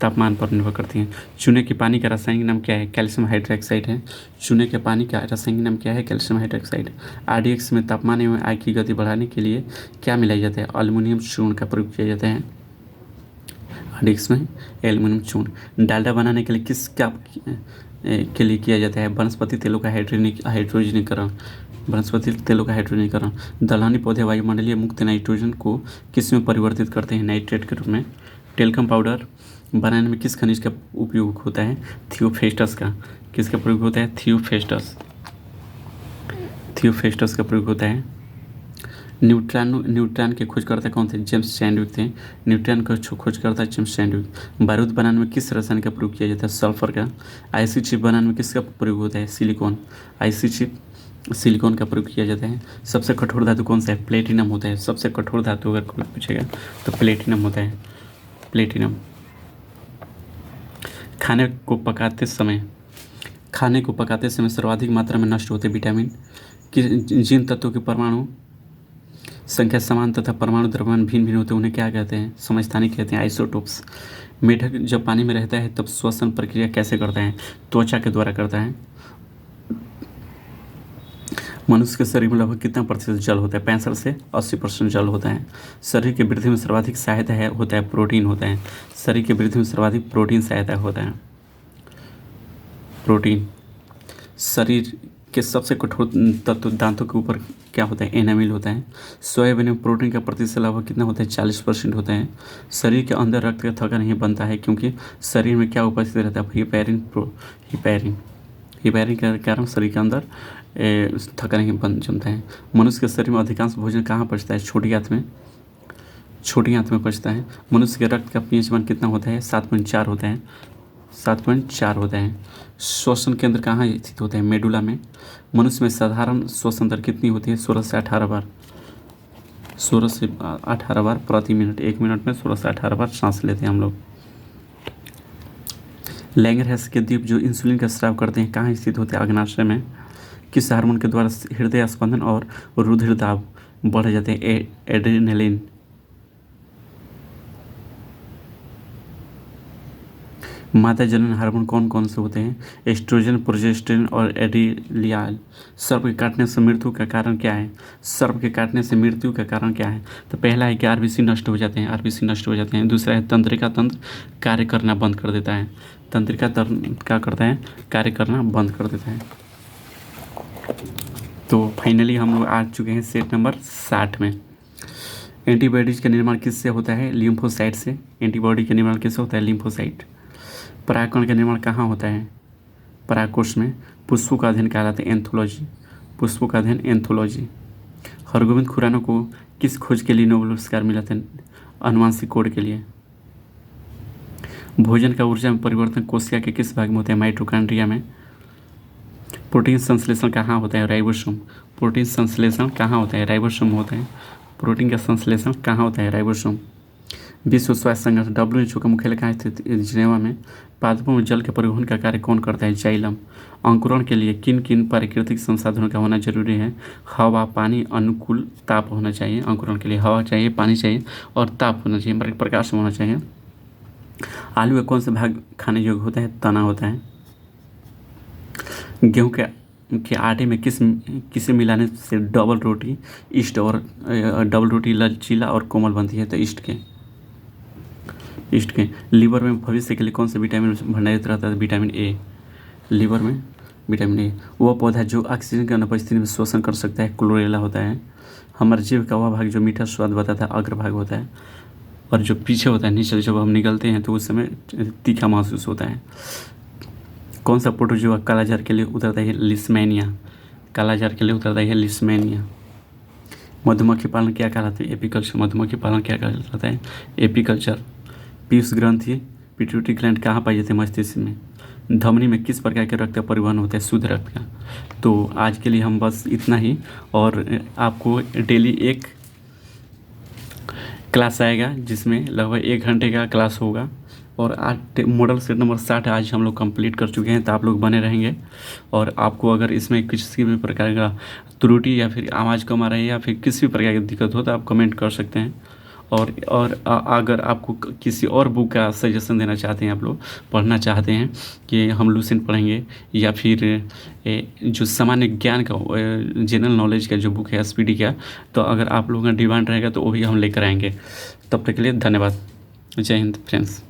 तापमान पर निर्भर करती है। चूने के पानी का रासायनिक नाम क्या है? कैल्शियम हाइड्रोक्साइड है। चूने के पानी का रासायनिक नाम क्या है? Calcium hydroxide. आरडीएक्स में तापमान एवं आग की गति बढ़ाने के लिए क्या मिलाया जाता है? एल्युमिनियम चूर्ण का प्रयोग किया जाता है आरडीएक्स में, एल्युमिनियम चूर्ण। डालडा बनाने के लिए किस क्या के लिए किया जाता है? वनस्पति तेलों का हाइड्रोजनीकरण। वनस्पति तेलों का हाइड्रोजनीकरण। दलहनी पौधे वायुमंडलीय मुक्त नाइट्रोजन को किस में परिवर्तित करते हैं? नाइट्रेट के रूप में। टेल्कम पाउडर बनाने में किस खनिज का उपयोग होता है? थियोफेस्टस का। किसका प्रयोग होता है? थियोफेस्टस। थियोफेस्टस का प्रयोग होता है। न्यूट्रॉन के खोजकर्ता कौन थे? जेम्स चैडविक थे। न्यूट्रॉन का खोजकर्ता जेम्स चैडविक। बारूद बनाने में किस रसायन का प्रयोग किया जाता है? सल्फर का। आईसी चिप बनाने में किसका प्रयोग होता है? सिलिकॉन। आईसी चिप सिलिकॉन का प्रयोग किया जाता है। सबसे कठोर धातु कौन सा है? प्लेटिनम होता है। सबसे कठोर धातु अगर कोई पूछेगा तो प्लेटिनम होता है। प्लेटिनम। खाने को पकाते समय सर्वाधिक मात्रा में नष्ट होते विटामिन जिन तत्वों के परमाणु संख्या समान तथा परमाणु द्रव्यमान भिन्न भिन्न होते हैं उन्हें क्या कहते हैं? समस्थानिक कहते हैं, आइसोटोप्स। मेढक जब पानी में रहता है तब श्वसन प्रक्रिया कैसे करता है? त्वचा के द्वारा करता है। मनुष्य के शरीर में लगभग कितना प्रतिशत जल होता है? 65 से 80% जल होता है। शरीर की वृद्धि में सर्वाधिक सहायता होता है प्रोटीन होता है। शरीर की वृद्धि में सर्वाधिक प्रोटीन सहायता होता है। प्रोटीन। शरीर के सबसे कठोर तत्व दांतों के ऊपर क्या होता है? एनामिल होता है। सोयाबीन में प्रोटीन का प्रतिशत लगभग कितना होता है? 40% होता है। शरीर के अंदर रक्त का थक्का नहीं बनता है क्योंकि शरीर में क्या उपस्थित रहता है? हिपैरिन के कारण शरीर के अंदर थक्का नहीं जमता है। मनुष्य के शरीर में अधिकांश भोजन कहाँ पचता है? छोटी आंत में। छोटी आंत में पचता है। मनुष्य के रक्त का पीएच मान कितना होता है? 7.4 होता है। 7.4 होता है। श्वसन केंद्र कहाँ स्थित होते हैं? मेडुला में। मनुष्य में साधारण श्वसन दर कितनी होती है? 16 से 18 बार। 16 से 18 बार प्रति मिनट। 1 मिनट में 16 से 18 बार सांस लेते हैं हम लोग। लैंगरहैंस के द्वीप जो इंसुलिन का स्राव करते हैं कहाँ स्थित होते हैं? अग्नाशय में। किस हार्मोन के द्वारा हृदय स्पंदन और रुधिर दाब बढ़ जाते हैं? एड्रेनलिन। मादा जनन हार्मोन कौन कौन से होते हैं? एस्ट्रोजन, प्रोजेस्टेरोन और एड्रिनालिन। सर्प के काटने से मृत्यु का कारण क्या है? सर्प के काटने से मृत्यु का कारण क्या है? तो पहला है कि आरबीसी नष्ट हो जाते हैं। आरबीसी नष्ट हो जाते हैं। दूसरा है तंत्रिका तंत्र कार्य करना बंद कर देता है। तंत्रिका तंत्र क्या करता है? कार्य करना बंद कर देता है। तो फाइनली हम लोग आ चुके हैं सेट नंबर 60 में। एंटीबॉडीज का निर्माण किससे होता है? लिम्फोसाइट से। एंटीबॉडी का निर्माण किससे होता है? लिम्फोसाइट। परागकण का निर्माण कहाँ होता है? परागकोश में। पुष्पों का अध्ययन कहलाता है एंथोलॉजी। पुष्पों का अध्ययन एंथोलॉजी। हरगोविंद खुराना को किस खोज के लिए नोबेल पुरस्कार मिला था? अनुवांशिक कोड के लिए। भोजन का ऊर्जा में परिवर्तन कोशिका के किस भाग में होता है? माइटोकॉन्ड्रिया में। प्रोटीन संश्लेषण कहाँ होता है? राइबोसोम। प्रोटीन संश्लेषण कहाँ होता है? राइबोसोम होता है। प्रोटीन का संश्लेषण कहाँ होता है? राइबोसोम। विश्व स्वास्थ्य संगठन WHO का मुख्यालय कहाँ स्थित? जिनेवा में। पादपों में जल के परिवहन का कार्य कौन करता है? जाइलम। अंकुरण के लिए किन किन प्राकृतिक संसाधनों का होना जरूरी है? हवा, पानी, अनुकूल ताप होना चाहिए। अंकुरण के लिए हवा चाहिए, पानी चाहिए और ताप होना चाहिए, प्रकाश होना चाहिए। आलू का कौन सा भाग खाने योग्य होता है? तना होता है। गेहूँ के आटे में किसे मिलाने से डबल रोटी लचीला और कोमल बनती है? तो ईस्ट के। लीवर में भविष्य के लिए कौन सा विटामिन भंडारित रहता है? Vitamin A. लीवर में विटामिन ए वह पौधा जो ऑक्सीजन की अनुपस्थिति में शोषण कर सकता है, क्लोरेला होता है। हमारे जीभ का वह भाग जो मीठा स्वाद बताता है, अग्रभाग होता है। और जो पीछे होता है नीचे, जब हम निकलते हैं तो उस समय तीखा महसूस होता है। कौन सा प्रोटोजोआ कालाजार के लिए उतरता है? लिस्मेनिया। कालाजार के लिए उतरता है लिस्मेनिया। मधुमक्खी पालन क्या कहलाता है? एपीकल्चर। मधुमक्खी पालन क्या कहलाता है? एपीकल्चर। पीयूष ग्रंथि पिट्यूटरी ग्लैंड कहाँ पाई जाती है? मस्तिष्क में। धमनी में किस प्रकार के रक्त का परिवहन होता है? शुद्ध रक्त का। तो आज के लिए हम बस इतना ही, और आपको डेली एक क्लास आएगा जिसमें लगभग 1 घंटे का क्लास होगा। और आज मॉडल सेट नंबर 60 आज हम लोग कंप्लीट कर चुके हैं, तो आप लोग बने रहेंगे। और आपको अगर इसमें किसी भी प्रकार का त्रुटि या फिर आवाज़ कम आ रही है या फिर किसी भी प्रकार की दिक्कत हो तो आप कमेंट कर सकते हैं। और अगर आपको किसी और बुक का सजेशन देना चाहते हैं, आप लोग पढ़ना चाहते हैं कि हम लूसेंट पढ़ेंगे या फिर जो सामान्य ज्ञान का जनरल नॉलेज का जो बुक है SPD का, तो अगर आप लोगों का डिमांड रहेगा तो वो भी हम लेकर आएंगे। तब तक के लिए धन्यवाद। जय हिंद फ्रेंड्स।